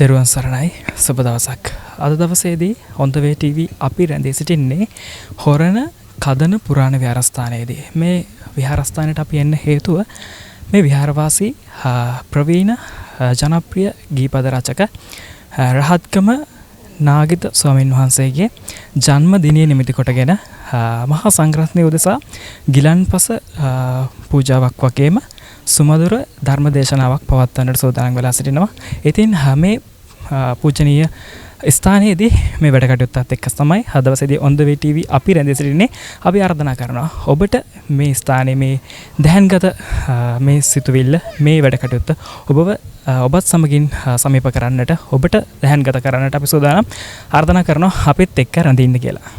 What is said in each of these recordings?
තෙරුවන් සරණයි සුබ දවසක්. අද දවසේදී On the way TV අපි රැඳී සිටින්නේ හොරණ කදන පුරාණ විහාරස්ථානයේදී. මේ විහාරස්ථානයට අපි එන්න හේතුව මේ විහාරවාසී ප්‍රවීණ ජනප්‍රිය ගීපද රචක රහත්කම නාගිත ස්වාමීන් වහන්සේගේ ජන්ම දිනය නිමිති කොටගෙන මහා සංඝරත්නය උදෙසා ගිලන්පස පූජාවක් වගේම සුමధుර ධර්ම දේශනාවක් පවත්වන්නට සූදානම් වෙලා සිටිනවා. ඉතින් මේ පූජනීය ස්ථානයේදී මේ වැඩ කටයුත්තත් එක්ක තමයි හදවතේදී On the way TV අපි රැඳී සිටින්නේ. අපි ආරාධනා කරනවා ඔබට මේ ස්ථානයේ මේ දැහන්ගත මේ සිතුවිල්ල මේ වැඩ කටයුත්ත ඔබත් සමගින් සමීප කරන්නට ඔබට දැහන්ගත කරන්නට අපි සූදානම්. ආරාධනා කරනවා අපිත් එක්ක රැඳින්න කියලා.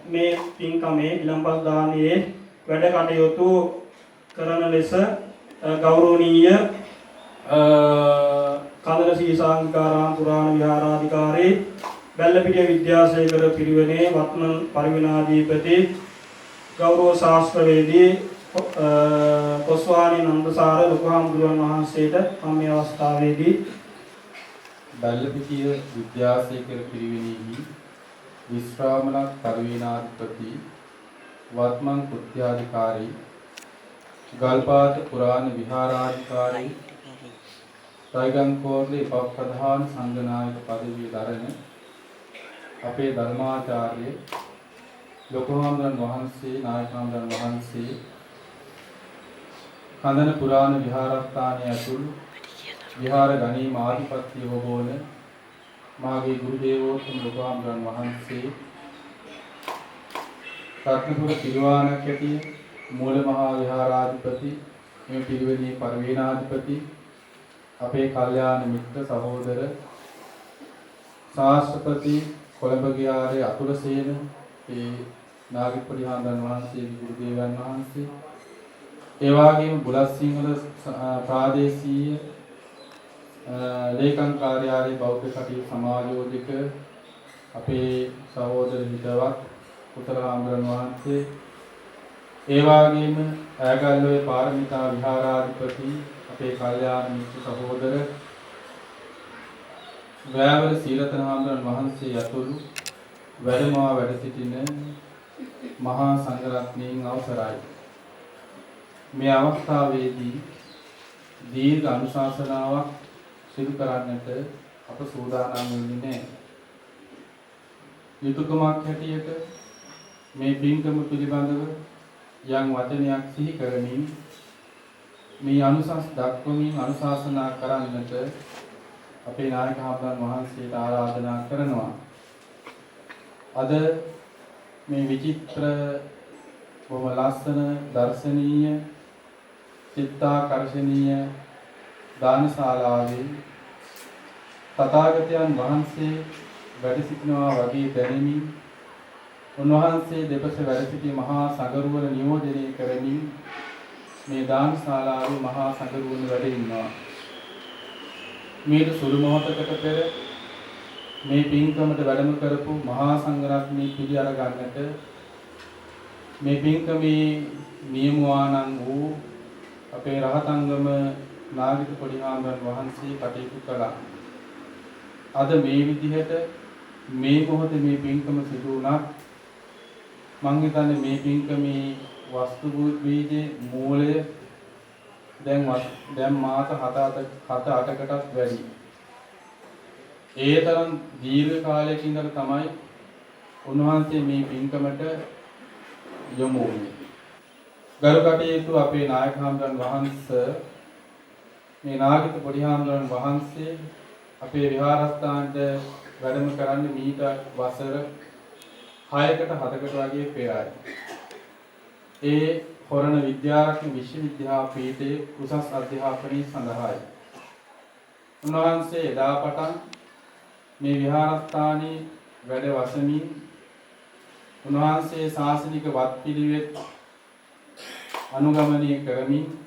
මේ පින්කමේ විලම්පස් දානයේ වැඩ කටයුතු කරන ලෙස ගෞරවනීය කන්දර සීසාංකාරාම පුරාණ විහාරාධිකාරී බැල්ලපිටිය විද්‍යාසේකර පිරිවෙනේ වත්මන් පරිවිනාධිපති ගෞරව ශාස්ත්‍රවේදී කොස්වානි නන්දසාර ලොකුහාමුදුරන් වහන්සේට මම මේ අවස්ථාවේදී බැල්ලපිටිය විද්‍යාසේකර පිරිවෙනෙහි විශ්‍රාමණ පරිවේනාධිපති වත්මන් කෘත්‍යාධිකාරී ගල්පාත පුරාණ විහාරාධිකාරී රයිගන්කෝට්ලේ උපප්‍රධාන සංඝනායක පදවිය දරන අපේ ධර්මාචාර්ය ලොකුහාමුදුරන් වහන්සේ නායකහාමුදුරන් වහන්සේ කන්දන පුරාණ විහාරස්ථානයේ ඇතුළු විහාර ගණීම ආධිපත්‍ය හොබෝන මාගේ ගුරු දේවෝත්තම ලොකුහාමුදුරන් වහන්සේ රත්නපුර පිරිවානක් ඇතිය මූල මහා විහාරාධිපති මේ පිරිවෙනේ පරිවේනාධිපති අපේ කල්යාණ මිත්‍ර සහෝදර ශාස්ත්‍රපති කොළඹ ගියාරේ අතුලසේන ඒ නාගපුරි හාමුදුරන් වහන්සේ ගුරු දේවයන් වහන්සේ ඒ වගේම බුලත් සිංහල ප්‍රාදේශීය ලේකම් කාර්යාලයේ බෞද්ධ කටයුතු සමාජෝජක අපේ සහෝදර හිතවත් උතර හාමුදුරන් වහන්සේ ඒ වගේම ඈගල්ලෝයේ පාරමිතා විහාරාධිපති අපේ කල්යාණ මිත්‍ර සහෝදර වෑවල සීලතන හාමුදුරන් වහන්සේ යතුරු වැඩමවා වැඩ සිටින මහා සංඝරත්නයන් අවසරයි. මේ අවස්ථාවේදී දීර්ඝ අනුශාසනාවක් සිදු කරන්නට අප සූදානම් වෙන්නේ නැහැ. යුතුයකමක් හැටියට මේ පින්කම පිළිබඳව යම් වචනයක් සිහි කරමින් මේ අනුශාස දක්වමින් අනුශාසනා කරන්නට අපේ නායක හාමුදුරන් වහන්සේට ආරාධනා කරනවා. අද මේ විචිත්‍ර බොහොම ලස්සන දර්ශනීය චිත්තාකර්ෂණීය දානශාලාවේ තථාගතයන් වහන්සේ වැඩ සිටිනවා වගේ දැනෙමින් උන්වහන්සේ දෙපස වැඩ සිටි මහා සංඝරුවන නියෝජනය කරමින් මේ දානශාලාවේ මහා සංඝරුවන වැඩ ඉන්නවා. මේ සුළු මොහොතකට පෙර මේ පින්කමට වැඩම කරපු මහා සංඝරත්නය පිළි අර ගන්නට මේ පින්කමේ නියමුවාණන් වූ අපේ රහතංගම නාගිත පොඩි හාමුදුරන් වහන්සේ කටයුතු කළා. අද මේ විදිහට මේ මොහොතේ මේ පින්කම සිදු වුණා. මං හිතන්නේ මේ පින්කමේ වස්තු බීජේ මූලය දැන් මාස 7-8කටත් වැඩි. ඒ තරම් දීර්ඝ කාලයක ඉඳලා තමයි උන්වහන්සේ මේ පින්කමට යොමු වුණේ. ගරු කටයුතු අපේ නායක හාමුදුරන් වහන්සේ මේ නාගිත පොඩි හාමුදුරන් වහන්සේ අපේ විහාරස්ථානට වැඩම කරන්නේ මීට වසර 6කට 7කට වගේ පෙරයි. ඒ හොරණ විද්‍යාරත්න විශ්වවිද්‍යාපීඨයේ උසස් අධ්‍යාපනය සඳහායි. උන්වහන්සේ එදා පටන් මේ විහාරස්ථානයේ වැඩ වසමින් උන්වහන්සේ ශාසනික වත්පිළිවෙත් අනුගමනය කරමින්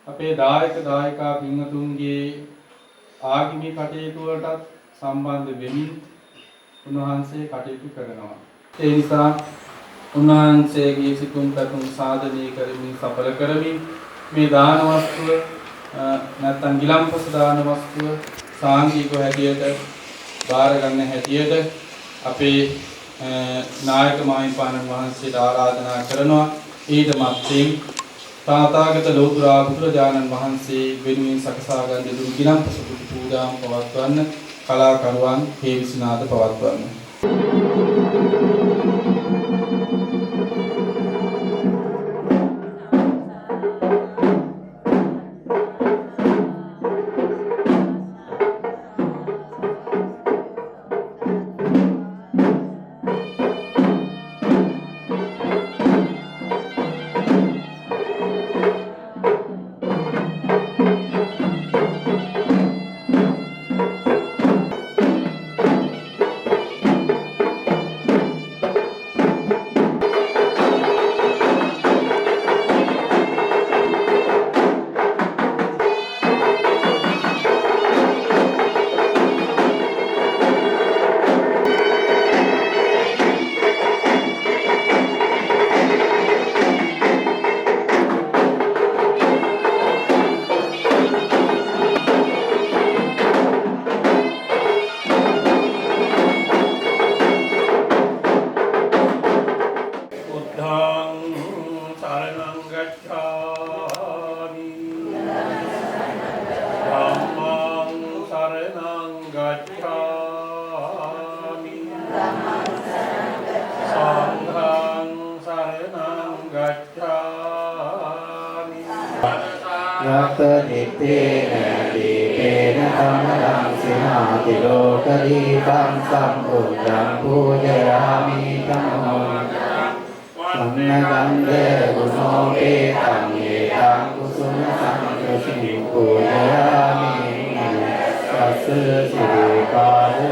අපේ දායක දායකා පින්වතුන්ගේ ආගමික කටයුතු වලට සම්බන්ධ වෙමින් උන්වහන්සේ කටයුතු කරනවා. ඒ නිසා උන්වහන්සේගේ සිතුම් පැතුම් සාධනය කරමින් සඵල කරමින් මේ දාන වස්තුව නැත්නම් ගිලම්පස දාන වස්තුව සාංගිකව හැටියට බාර ගන්න හැටියට අපේ නායක මාහිමිපාණන් වහන්සේට ආරාධනා කරනවා. ඊට මත්තෙන් තාතාගත ලෝතර බුදුරජාණන් වහන්සේ වෙනුවෙන් සකසා ගන්න දුන් ගිලම්පස පූජාම පවත්වන්න කලාකරුවන් හේවිසිනාද පවත්වන්න. शरणं गच्छामि धम्मं शरणं गच्छामि संघं शरणं गच्छामि रक्तनित्येन दीपेन कमलं सिंहाति लोकदीपं सम्बुद्धं पूजयामि तमो सन्नगन्धे गुणोपेतं एतं कुसुमसंकृतिं पूजयामि तस्य श्रीपादसरोरुहे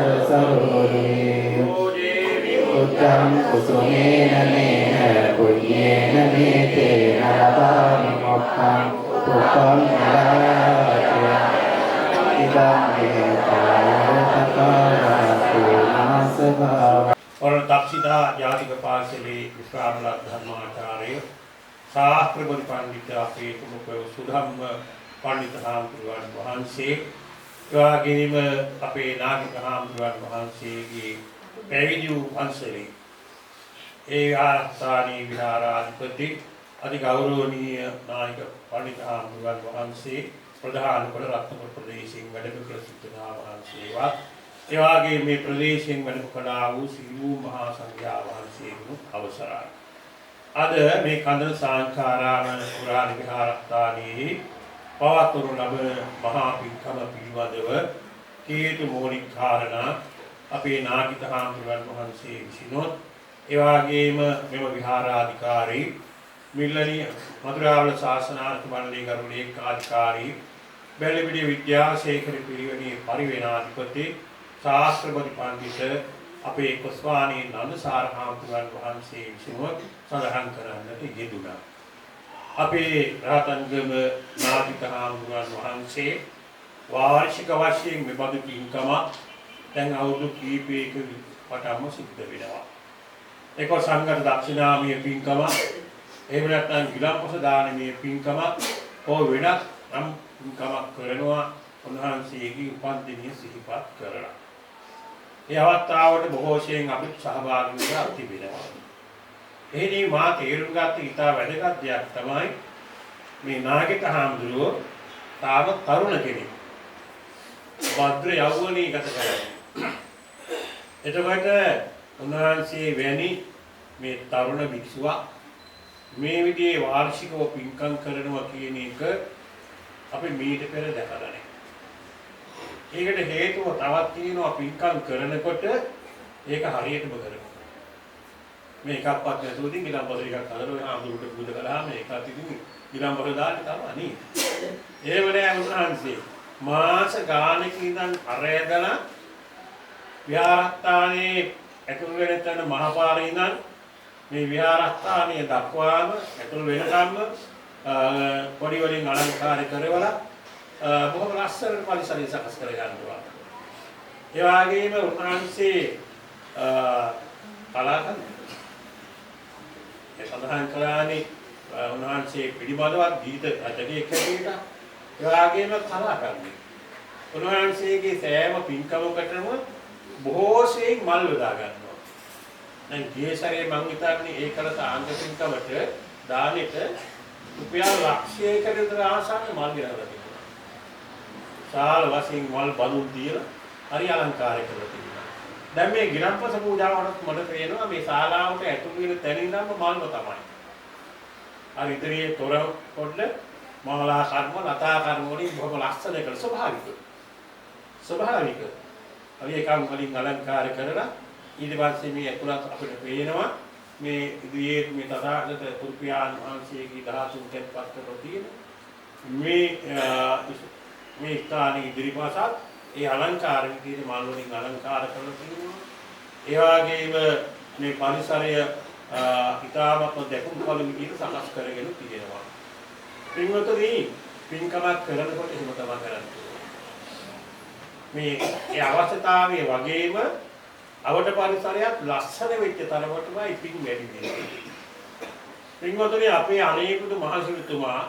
बुद्धं कुसुमेन नेन पुण्येन नेतेन लभामि मोक्षं पुष्पं निराय इदं मे पारतकारस्तु नासभाव और दक्षिणा जातिक पार्श्वे विश्रामला धर्माचार्य शास्त्र पंडित आपे प्रमुख सुधम पंडित हामुरुवन वහන්සේ එවාගෙම අපේ නාගික හාමුදුරුවන් වහන්සේගේ පැවිදි වූ පන්සලේ ඒ ආස්ථානීය විහාරාධිපති අති ගෞරවනීය නායක පඬිත හාමුදුරුවන් වහන්සේ ප්‍රධාන කොට රත්නපුර ප්‍රදේශයෙන් වැඩම කළ සිටිනා වහන්සේවත් එවාගේ මේ ප්‍රදේශයෙන් වැඩම කළා වූ සියලු මහා සංඝයා වහන්සේගෙනු අවසරයි. අද මේ කන්දන සාංකාරාම පුරාණ විහාරස්ථානයේ පවත්වනු ලබන මහා පින්කම පිළිබඳව කීතු මූලික කාරණා අපේ නාගිත හාමුදුරුවන් වහන්සේ විසිනොත් එවාගේම මෙම විහාරාධිකාරී මිල්ලනි මధుරාවල ශාසනාර්ථ මණ්ඩලයේ ගරු ලේකාධිකාරී බැලපිටිය විද්‍යාශේඛර පිරිවෙනේ පරිවේනාධිපති ශාස්ත්‍රපති පඬිත අපේ කොස්වානී නන්දසාර හාමුදුරුවන් වහන්සේ විසිනොත් සඳහන් කරන්නට යෙදුණා. අපේ රාතන්ගම නාගික හාමුදුරුවන් වහන්සේ වාර්ෂික වශයෙන් මෙබඳු පින්කම දැන් අවුරුදු කීපයක පටන්ම සිද්ධ වෙනවා. ඒක සංඝ දක්ෂිනාමය පින්කම එහෙම නැත්නම් ගිලම්පස දානමය පින්කම හෝ වෙනත් නම් පින්කමක් කරනවා උන්වහන්සේගේ උපන්දිනය සිහිපත් කරලා. ඒ අවස්ථාවට බොහෝ ශයෙන් අපිට සහභාගී වෙලා තිබෙනවා. එහිදී මා තේරුම් ගත්ත ඉතා වැදගත් දෙයක් තමයි මේ නාගික හාමුදුරුවෝ තාම තරුණ කෙනෙක්. භද්‍ර යෞවනී ගත කරන්නේ. එතකොට උන්වහන්සේ වැනි මේ තරුණ භික්ෂුවක් මේ විදිහේ වාර්ෂිකව පින්කම් කරනවා කියන එක අපි මීට පෙර දැකලා නැහැ. ඒකට හේතුව තවත් තියෙනවා පින්කම් කරනකොට ඒක හරියටම කරනවා. මේ එකක්වත් නැතුව ඉතින් ගිලම්පස එකක් හදලා ආඳුරට පුද කළාම ඒකත් ඉතින් ගිලම්පස දාන්න තමයි නේ. ඒව නෑ උන්වහන්සේ මාස ගානක ඉඳන් අරයදන විහාරස්ථානයේ ඇතුළු වෙන තැන මහපාරේ ඉඳන් මේ විහාරස්ථානයේ දක්වාම ඇතුළු වෙනකම්ම පොඩි වලින් අලංකාර කරවලා බොහොම ලස්සනට පරිසරය සකස් කර ගන්නවා. ඒ වගේම උන්වහන්සේ කලාකන් සඳහන් කළානේ උන්වහන්සේ පිළිබඳවත් ගීත රචකයෙක් හැටියට ඒ වගේම කලාකරුවෙක්. උන්වහන්සේගේ සෑම පින්කමකටම බොහෝ සෙයින් මල් යොදා ගන්නවා. දැන් ගියසරේ මම හිතන්නේ ඒ කල සාංග පින්කමට දානෙට රුපියල් ලක්ෂයකට විතර ආසන්න මල් ගෙනලා තිබුණා. සාල වශයෙන් මල් බඳුන් තියලා හරි අලංකාර කරලා තිබුණා. දැන් මේ ගිලම්පස පූජාවට මට පේනවා මේ ශාලාවට ඇතුළු වෙන තැන ඉඳන්ම මල්ම තමයි. අර ඉදිරියේ තොර පොඩ්ඩ මහලා කර්ම ලතා කර්ම වලින් බොහොම ලස්සන කළ ස්වභාවික. අපි ඒකම වලින් අලංකාර කරලා ඊට පස්සේ මේ ඇතුළත් අපිට පේනවා මේ ඉදිරියේ මේ තථාගත කුරුපියාණන් වහන්සේගේ ධාතුන් තැන්පත් කරලා තියෙන මේ ස්ථානයේ ඉදිරිපසත් ඒ අලංකාර විදිහේ මල් වලින් අලංකාර කරලා තියෙනවා. ඒ වගේම මේ පරිසරය ඉතාමත් දැකුම් කළ විදිහට සකස් කරගෙන තියෙනවා. පින්වතුනි පින්කමක් කරනකොට එහෙම තමයි කරන්නේ. මේ ඒ අවශ්‍යතාවයේ වගේම අවට පරිසරයත් ලස්සන වෙච්ච තරමටමයි පින් වැඩි වෙන්නේ. පින්වතුනි අපේ අනේකුදු මහසිරිතුමා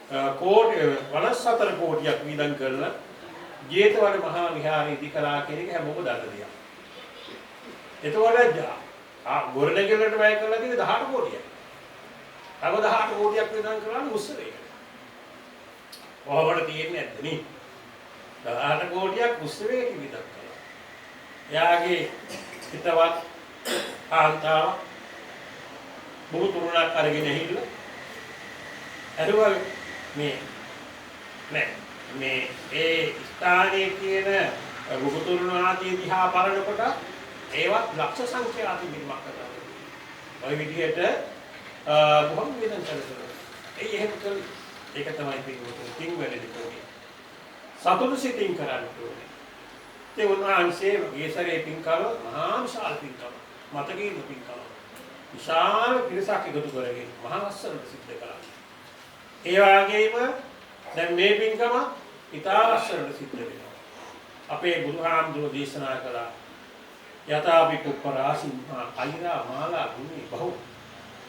කෝටි 54 කෝටියක් වියදම් කරලා ජේතවන මහා විහාරය ඉදි කළා කියන එක හැමෝම දන්න දෙයක්. එතකොට ගොඩනැගිල්ලට වැය කරලා තියෙන්නේ 18 කෝටියක්. තව 18 කෝටියක් වියදම් කරන්නේ උත්සවයකට. කොහොමද තියෙන්නේ නැද්ද නේ? 18 කෝටියක් උත්සවයකට වියදම් කළා. එයාගේ හිතවත් ආන්තාව බොහෝ තුරුණක් අරගෙන ඇහිල්ල ඇරුවා මේ ඒ ස්ථානයේ තියෙන බුදුතුරුණ ආදී දිහා බලනකොට ඒවත් ලක්ෂ සංඛ්‍යාති මිනිමක් කරනවා. ඔය විදිහට බොහොම වියදම් කරනවා. ඒ එහෙම කළේ ඒක තමයි පින්වතුනි තින් වෙලෙදි කියන්නේ. සතුටු සිතින් කරන්න ඕනේ. ඒ උන්වහන්සේ ගේසරේ පින්කම මහා විශාල පින්කම මතකයේ පින්කම විශාල පිරිසක් එකතු කරගෙන මහා වස්සරට සිද්ධ කළා. ඒ වගේම දැන් මේ පින්කම ඉතා වස්සරට සිද්ධ වෙනවා. අපේ බුදුහාමුදුරුවෝ දේශනා කළා යතාපි කුප්පරාසින්හා අයිරා මාලා ගුණේ බහු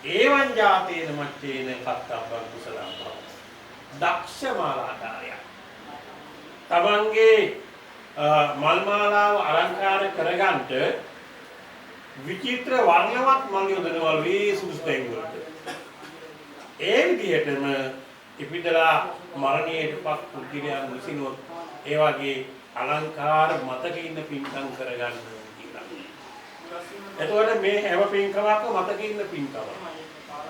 ඒවං ජාතේන මච්චේන කත්තබ්බං කුසලං බහු දක්ෂ මාලාකාරය තමන්ගේ මල් මාලාව අලංකාර කරගන්නට විචිත්‍ර වර්ණවත් මල් යොදනවා වේසුසු තැන්වලට. ඒ විදිහටම ඉපිදලා මරණයටපත් පුද්ගලයන් විසිනොත් ඒ වගේ අලංකාර මතක ඉන්න පින්කම් කරගන්න කියලා. එතකොට මේ හැම පින්කමක්ම මතක ඉන්න පින්කම.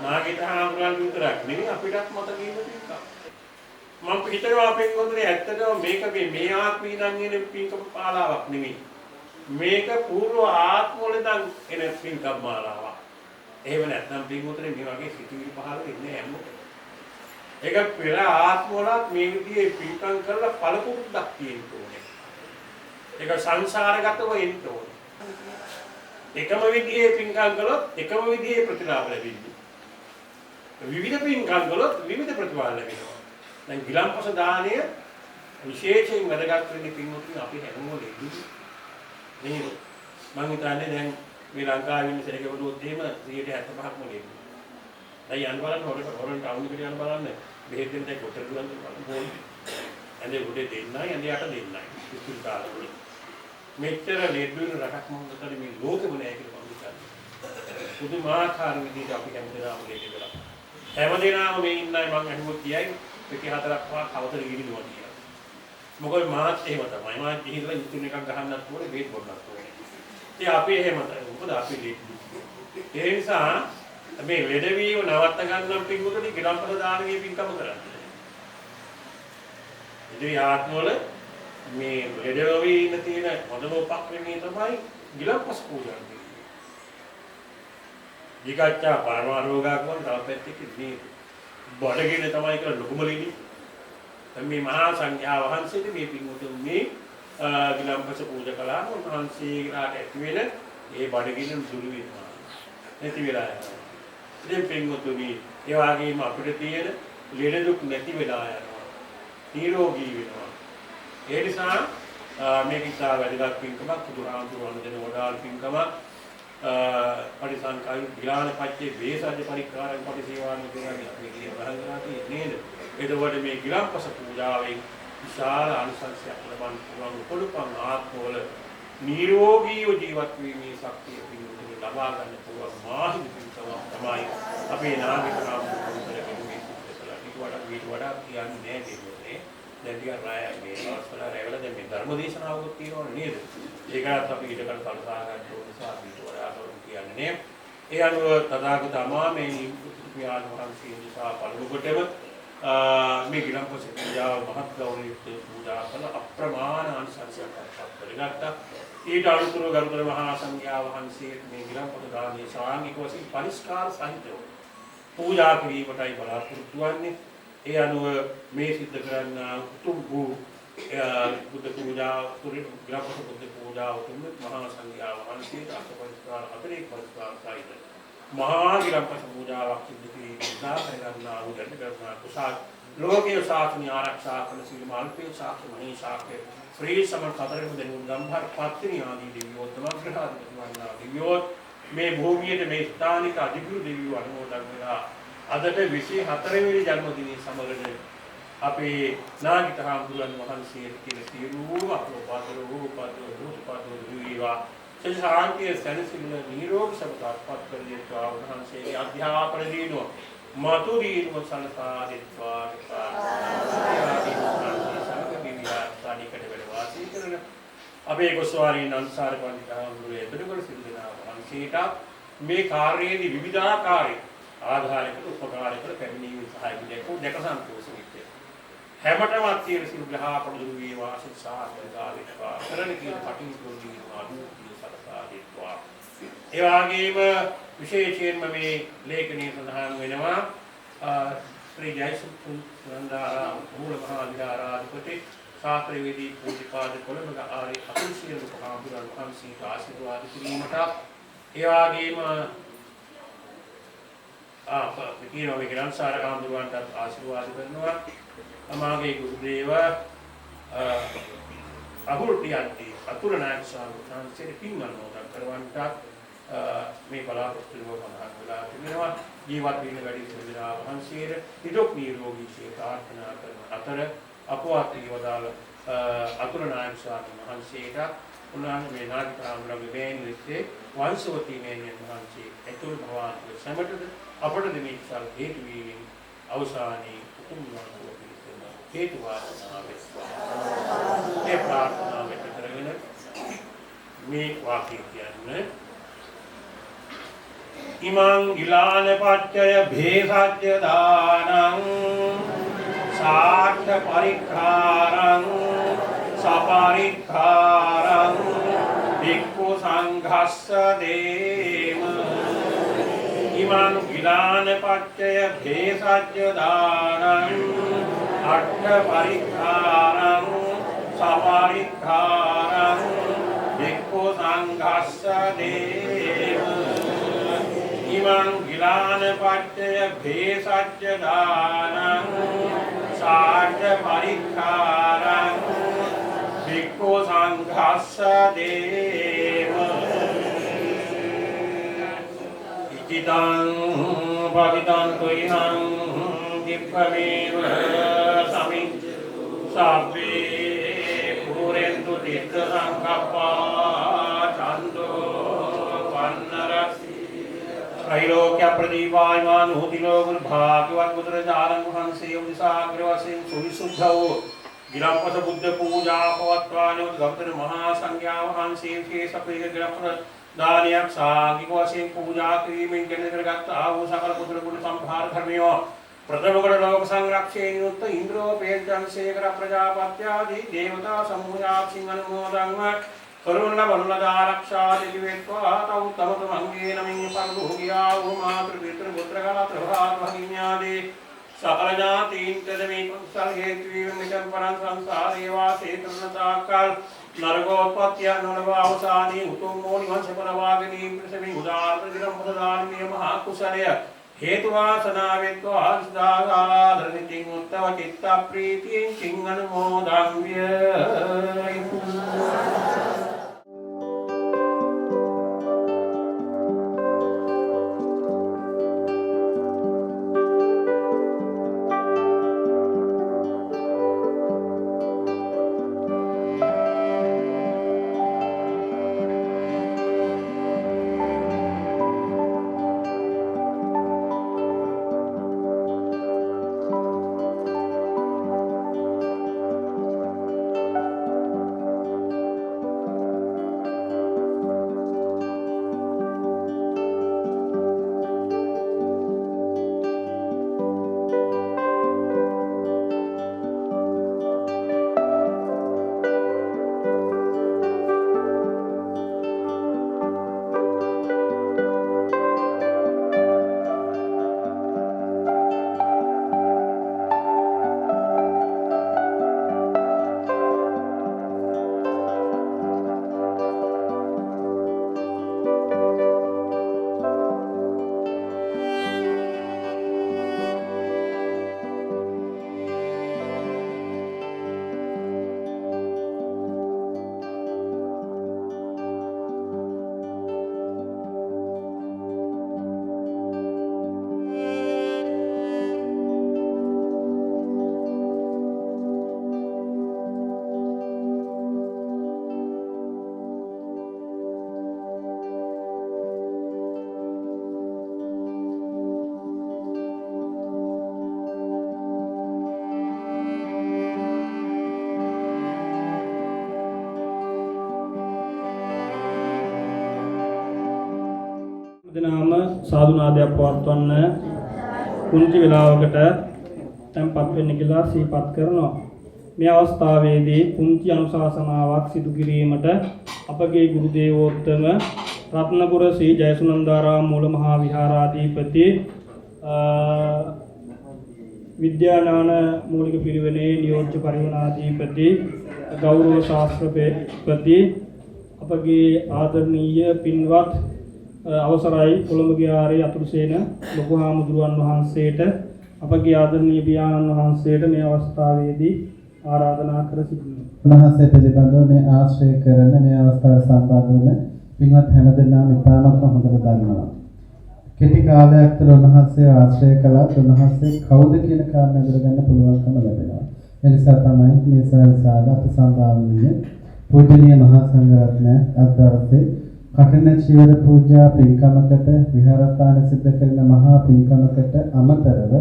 නාගිත හාමුදුරන් විතරක් නෙවෙයි අපිටත් මතක ඉන්න පින්කම. මම හිතනවා පින්වතුනි ඇත්තටම මේක මේ ආත්මේ ඉඳන් එන පින්කම පාලාවක් නෙවෙයි. මේක పూర్ව ආත්මවල ඉඳන් එන පින්කම් මාලාවක්. එහෙම නැත්නම් පින්වතුනි මේ වගේ සිතුවිලි පහළ වෙන්නේ නැහැ මොකද? ඒක පෙර ආත්මවලත් මේ විදිහේ පින්කම් කරලා ඵල පුරුද්දක් තියෙන්න ඕනේ. ඒක සංසාරගතව එන්න ඕනේ. එකම විදිහේ පින්කම් කළොත් එකම විදිහේ ප්‍රතිලාභ ලැබෙන්නේ. විවිධ පින්කම් කළොත් විවිධ ප්‍රතිඵල ලැබෙනවා. දැන් ගිලම්පස දාණය විශේෂයෙන් වැදගත් වෙන්නේ පින්වතුනි අපි හැමෝම ලෙඩුයි. නේද? මම හිතන්නේ දැන් මේ ලංකාවේ ඉන්න සෙනගවලුවොත් එහෙම 75%ක්ම ලෙඩුයි. දැන් යන්න බලන්න හොරන් ටවුන් එකට යන්න බලන්න බෙහෙත් දෙන්න දැන් කොටර දුවන් බලන්න. ඇඳේ උඩේ දෙන්නයි ඇඳේ යට දෙන්නයි. ඉස්තුල් කාලවල. මෙච්චර ලෙඩුන රටක් මොකද මේ ලෝකෙම නැහැ කියලා මම හිතන්නේ. පුදුමාකාර විදිහට අපි හැමදේම ලෙඩ වෙලා. හැමදේම මේ ඉන්නයි මම අහුවොත් කියයි එක හතරක් පහක් අවතර ගිනිනවා කියලා. මොකද මාත් එහෙම තමයි. මාත් ගිහිල්ලා ඉතුරු එකක් ගහන්නත් ඕනේ බේත් බොන්නත් ඕනේ. ඉතින් අපි එහෙම තමයි. මොකද අපි ලෙඩ. ඒ නිසා මේ ලෙඩවීම නවත්ත ගන්නම් පින්වතුනි ගිලම්පස දානගේ පින්කම කරන්නේ. ඉතින් ආත්මවල මේ ලෙඩවී ඉන්න තියෙන හොඳම උපක්‍රමය තමයි ගිලම්පස පූජා කියන්නේ. විකච්ඡා පරමාරෝගයක් වුණ තව පැත්තකින් මේ බඩගින්න තමයි කියලා ලොකුම ලෙඩි. මේ මහා සංඝයා වහන්සේට මේ පින්වතුන් මේ ගිලම්පස පූජා කළාම උන්වහන්සේලාට ඇති වෙන ඒ බඩගින්න දුරු වෙනවා. නැති වෙලා යනවා. ඉතින් පින්වතුනි ඒ වගේම අපිට තියෙන ලෙඩ දුක් නැති වෙලා යනවා. නිරෝගී වෙනවා. ඒ නිසා මේක ඉතා වැදගත් පින්කමක් බුදුහාමුදුරුවෝ දෙන වඩාල් පින්කමක්. පරිසංකායි ගිලානපච්චේ වේසජ්‍ය පරික්කාරයන් පරිසේවාන කියන්නේ අපි කියන බහගාටි නේද? එතකොට මේ ගිලම්පස පූජාවෙන් විශාල අනුසංසයක් ලබන්න පුළුවන් උපලුපන් ආත්මවල නිරෝගීව ජීවත් වීමේ ශක්තිය පිළිබඳව ලබා ගන්න පුළුවන් මාහිමි පින්කමක් තමයි අපේ නාමික රාමුදුරේ කියන්නේ ඊට වඩා කියන්නේ නෑ දෙන්නේ. දැන් ටිකක් රාය මේ අවස්වල රැවල දැන් මේ ධර්ම දේශනාවකුත් තියෙනවනේ නේද? ඒකත් අපි ඊට කලින් සලසා ගන්න ඕන නිසා අපි ඊට වඩා කරුණු කියන්නේ නේ. ඒ අනුව තථාගත අමාමේ විද්‍යාන වහන්සේ නිසා පළමුකොටම මේ ගිලම්පස පූජාව මහත් ගෞරවයුක්ත පූජා කළ අප්‍රමාණ අනුසංසයක් කරගත්තා. ඊට අනුතුරු ගරුතර මහා සංඝයා වහන්සේ මේ ගිලම්පස දානයේ සාංගික වශයෙන් පරිස්කාර සහිතව පූජා කිරීමටයි බලාපොරොත්තු වෙන්නේ. ඒ අනුව මේ සිද්ධ කරන්න උතුම් වූ බුද්ධ පූජා ගිලම්පස බුද්ධ පූජා උතුම් මහා සංඝයා වහන්සේට අසපරිස්කාර හතරේ පරිස්කාර සහිත මහා ගිලම්පස පූජාවක් සිදු කිරීම නිසා කරගන්නා වූ ධර්ම කරනා කුසල් ලෝකීය ශාසනය ආරක්ෂා කරන සීල මාල්පේ ශාක්‍ය මහී ශාක්‍ය ශ්‍රී සමන් කතරෙම දෙනුම් ගම්භාර පත්තිනි ආදී දෙවියෝ තමග්‍රහාදී වන්නා දෙවියෝ මේ භූමියේ මේ ස්ථානික අධිගුරු දෙවියෝ අනුමෝදන් වෙලා අදට 24 වෙනි ජන්මදිනයේ සමගට අපේ නාගිත හාමුදුරන් වහන්සේට කියන සියලුම අපෝපාදෝ රූපාදෝ භූතපාදෝ දුරීවා සත්‍යාන්තිය සැනසෙන්න නිරෝගී සබතාත්පත් කරගත්තා වහන්සේගේ අධ්‍යාපන දිනුව මතුරීම සලසා දෙත්වා සානිකට වැඩ වාසී කරන අපේ ගොස්වාමීන් අන්සාර පඬිතුමාගේ එදිරිගොඩ සිරිදෙනා වහන්සේට මේ කාර්යයේදී විවිධාකාරයේ ආධාරයකට උපකාරයකට පැමිණීමේ සහාය දෙක සම්පූර්ණ හැමතෙම තියෙන සිල්ගහා පොදුරු වේවා සිතාරකාලිකවා කරන කියන කටයුතු වලින් ආදුතිය සලසා දෙත්වා ඒ වගේම විශේෂයෙන්ම මේ ලේඛනයේ සඳහන් වෙනවා ශ්‍රී ජයසුත් නන්දාරාම මූල මහා විහාරාධිපති ශාස්ත්‍රවේදී පූජ්‍යපාද කොළඹ ආරේ අතුල්සියලු මහාමුදුරන් වහන්සේට ආශිර්වාද කිරීමට ඒ වගේම කියනවා මේ ග්‍රන්ථාර ආමුදුරන්ට ආශිර්වාද කරනවා අමාගේ ගුරුදේව අහුල් ප්‍රියන්ති අතුලනායක ස්වාමීන් වහන්සේට පින් අනුමෝදන් කරවන්නට මේ බලාපොරොත්තු වෙනවා වෙලා තිබෙනවා ජීවත් වෙන වැඩි සුවඳා වහන්සේට නිරෝගී නිරෝගී ශේ ප්‍රාර්ථනා කරන අතර අපවත් වේවදාල අතුලනායක ස්වාමීන් වහන්සේට උන්වහන්සේ මේ නාටිකාම්රගේ වේන් විත්තේ වංශවතී මේනියන් වහන්සේ ඇතුල් භවන්ත සමටද අපට දෙමිසල් හේතු වීමින් අවසානයේ උතුම් වහන්සේ හේතු වාසනා වෙස්වා ඒ ප්‍රාර්ථනාව කරගෙන මේ වාක්‍ය කියන්නේ ඉමං ගිලාන පච්චය භේසජ්‍ය දානං සාක්ෂ පරික්ඛාරං සපරික්ඛාරං වික්ඛු සංඝස්ස දේම ඉමං ගිලාන පච්චය භේසජ්‍ය දානං අට්ඨ පරික්ඛාරං සපරික්ඛාරං වික්ඛු සංඝස්ස දේම ඉමං ගිලාන පච්චය භේසජ්‍ය දානං සාඨ පරික්ඛාරං වික්ඛු සංඝස්ස දේම ඉතිතං භවිතං කුයිහං දිප්පමේව සමිච්ඡ සබ්බේ පුරෙන්තු තිත්ත සංකප්පා චන්தோ වන්නරසි त्रैलोक्य प्रदीपायमान होतिलोक भाग्यवान බුදුරජාණන් වහන්සේ උදිසාග්‍ර වශයෙන් සුවිසුද්ධව ගිලම්පස බුද්ධ පූජා පවත්වාන ගෞතම මහා සංඝයා වහන්සේ විශේෂ ග්‍රහණ දානයක් සාංගික වශයෙන් පූජා කිරීමෙන් ගෙන කරගත් ආවෝ සකල පුදුර ගුණ සම්භාර ධර්මය ප්‍රථම කොට ලෝක සංරක්ෂේ නියුත් ඉන්ද්‍රෝ පේජංසේකර ප්‍රජාපත්‍ය ආදී දේවතා සමූහයන් අනුමෝදන්ව කරුණා බලන ආරක්ෂා දෙවිවෙත්වා තව තම මංගේ නමින් පරිභෝගියා වූ මාතෘ පිතෘ පුත්‍ර කල ප්‍රභාත භගින්‍යාදී සකල ඥාතීන්ට මේ කුසල හේතු වීම නිකම් පරං සංසාරේ වාසී කරන තාකල් නරකෝත්පත්තිය නොලබ අවසානී උතුම් මෝනි වංශ පරවාගෙන ප්‍රසමි උදාාර ප්‍රතිරම් මුදාාරණීය මහා කුසලය හේතු වාසනා වෙත්වා සදාගාදර සිතින් උත්තම චිත්ත ප්‍රීතියෙන් කිං අනුමෝදන් විය සාදුනාදයක් පවත්වන්න කුංචි වේලාවකට tempත් වෙන්න කියලා සිහිපත් කරනවා. මේ අවස්ථාවේදී පුංචි අනුශාසනාවක් සිදු කිරීමට අපගේ ගුරු දේවෝත්තම රත්නපුර ශ්‍රී ජයසුනන්දාරාම මූල මහා විහාරාධිපති විද්‍යාඥාන මූලික පිරිවෙනේ නියෝජ්‍ය පරිවර්තනාධිපති ගෞරව ශාස්ත්‍රපති අපගේ ආදරණීය පින්වත් අවසරයි කොළඹ ගියාරේ අතුරුසේන ලොකු හාමුදුරුවන් වහන්සේට අපගේ ආදරණීය පියාණන් වහන්සේට මේ අවස්ථාවේදී ආරාධනා කර සිටිනවා. උන්වහන්සේ පිළිබඳව මේ ආශ්‍රය කරන මේ අවස්ථාව සම්බන්ධ වෙන පින්වත් හැමදෙනාම ඉතාමත් හොඳට දන්නවා. කෙටි කාලයක් තුළ උන්වහන්සේ ආශ්‍රය කළත් උන්වහන්සේ කවුද කියන කාරණා ඉගෙන පුළුවන්කම ලැබෙනවා. ඒ නිසා තමයි මේ සාරසාල අපසම්භාවනීය පූජනීය මහා සංඝරත්නය අද දවසේ කඨින චීවර පූජා පින්කමකට විහාරස්ථාන සිද්ධ කරන මහා පින්කමකට අමතරව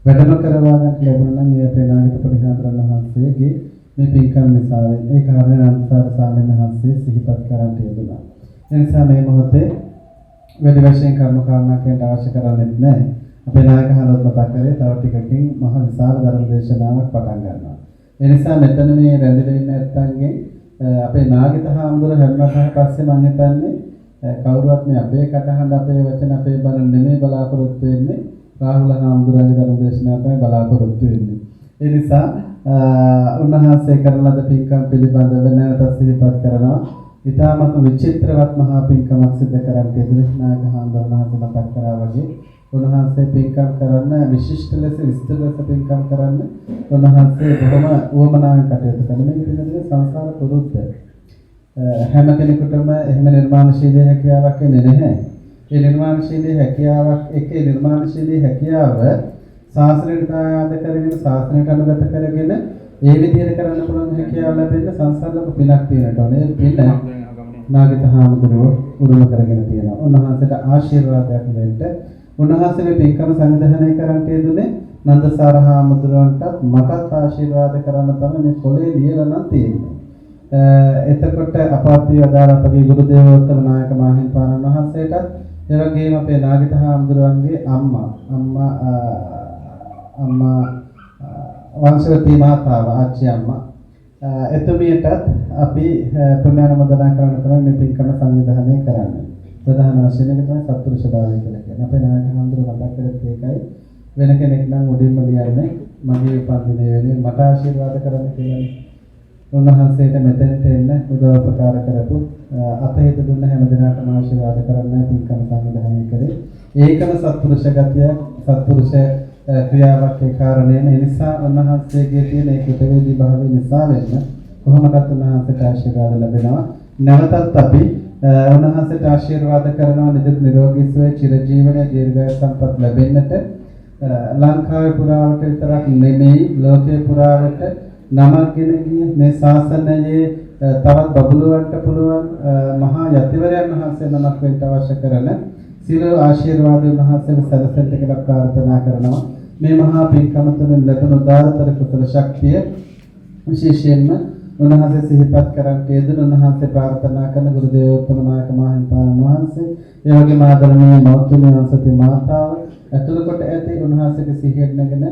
වැඩම කරවා ගන්න ලැබුණා නම් මේ අපේ නායක පරිහාරණ වහන්සේගේ මේ පින්කම් නිසා ඒ කාරණේ අන්තර සාමෙන් වහන්සේ සිහිපත් කරන්න යෙදුණා. ඒ නිසා මේ මොහොතේ වැඩි වශයෙන් කර්ම කාරණා කියන්න අවශ්‍ය කරන්නේ නැහැ. අපේ නායක හඳුත් මතක් කරේ තව ටිකකින් මහ විශාල ධර්ම දේශනාවක් පටන් ගන්නවා. ඒ නිසා මෙතන මේ රැඳිලා ඉන්න ඇත්තන්ගේ අපේ නාගිත හාමුදුර හැරුණාට පස්සේ මම හිතන්නේ කවුරුවත් මේ අපේ කටහඬ අපේ වචන අපේ බණ නෙමෙයි බලාපොරොත්තු වෙන්නේ රාහුල හාමුදුරන්ගේ ධර්ම දේශනාව තමයි බලාපොරොත්තු වෙන්නේ. ඒ නිසා උන්වහන්සේ කරන ලද පින්කම් පිළිබඳව නැවත සිහිපත් කරනවා. ඊටමත් විචිත්‍රවත් මහා පින්කමක් සිදු කරන් දෙවිනායක හාමුදුරන් වහන්සේ මතක් කරා වගේ උන්වහන්සේ පින්කම් කරන්න විශිෂ්ට ලෙස විස්තර ලෙස පින්කම් කරන්න උන්වහන්සේ බොහොම උවමනාවෙන් කටයුතු කරන මේ පිළිබඳව සංසාර පුරුද්ද හැම කෙනෙකුටම එහෙම නිර්මාණශීලී හැකියාවක් එන්නේ නැහැ. ඒ නිර්මාණශීලී හැකියාවක් එකේ නිර්මාණශීලී හැකියාව ශාස්ත්‍රයට ආයත කරගෙන ශාස්ත්‍රයට අනුගත කරගෙන ඒ විදිහට කරන්න පුළුවන් හැකියාව ලැබෙන්න සංසාරලක පිනක් තියෙනට ඕනේ. පින නාගිත හාමුදුරුවෝ උරුම කරගෙන තියෙනවා. උන්වහන්සේට ආශිර්වාදයක් දෙන්න උන්වහන්සේ මේ පින්කම සංවිධානය කරන්නට යෙදුනේ නන්දසාර හාමුදුරුවන්ටත් මටත් ආශිර්වාද කරන්න තමයි මේ කොලේ ලියලා නම් තියෙන්නේ. එතකොට අපාත්‍ය අදාළ අපගේ ගුරු දේවෝත්තම නායක මාහිමිපාණන් වහන්සේටත් ඒ වගේම අපේ නාගිත හාමුදුරුවන්ගේ අම්මා වංශවතී මාතාව ආච්චි අම්මා එතුමියටත් අපි පුණ්‍යානුමෝදනා කරන්න තමයි මේ පින්කම සංවිධානය කරන්නේ. ප්‍රධාන වශයෙන් එක තමයි සත්පුරුෂ භාවය කියලා කියන්නේ. අපේ නායක හාමුදුරුවෝ මතක් කරත් ඒකයි වෙන කෙනෙක් නම් උඩින්ම ලියන්නේ මගේ උපන්දිනය වෙනුවෙන් මට ආශිර්වාද කරන්න කියලා. උන්වහන්සේට මෙතෙන්ට එන්න උදව් උපකාර කරපු අතහිත දුන්න හැම දිනකටම ආශිර්වාද කරන්න පින්කම සංවිධානය කරේ. ඒකම සත්පුරුෂ ගතිය සත්පුරුෂ ක්‍රියාවක් ඒ කාරණේන ඒ නිසා උන්වහන්සේගේ තියෙන ඒ කෘතවේදී භාවය නිසා වෙන්න කොහොමදත් උන්වහන්සේට ආශිර්වාද ලැබෙනවා. නැවතත් අපි උන්වහන්සේට ආශිර්වාද කරනවා නිදුක් නිරෝගී සුවය චිරජීවනයේ දීර්ඝායු සම්පත් ලැබෙන්නට ලංකාවේ පුරාවට විතරක් නෙමෙයි ලෝකේ පුරාවට නමක්ගෙන ගිය මේ ශාසනයේ තවත් බබළුවන්ට පුළුවන් මහා යතිවරයන් වහන්සේ නමක් වෙන්න අවශ්‍ය කරන සියලු ආශිර්වාද උන්වහන්සේට සැලසෙන්න කියලා ප්‍රාර්ථනා කරනවා. මේ මහා පින්කම තුළින් ලැබෙන උදාරතර කුසල ශක්තිය විශේෂයෙන්ම උන්වහන්සේ සිහිපත් කරන්ට යෙදුණු උන්වහන්සේ ප්‍රාර්ථනා කරන ගුරු දේවෝත්තම නායක මාහිමිපාණන් වහන්සේ ඒ වගේම ආදරණීය මෞතුමි වංශති මාතාව ඇතුළු කොට ඇති උන්වහන්සේගේ සිහියෙන් නැගෙන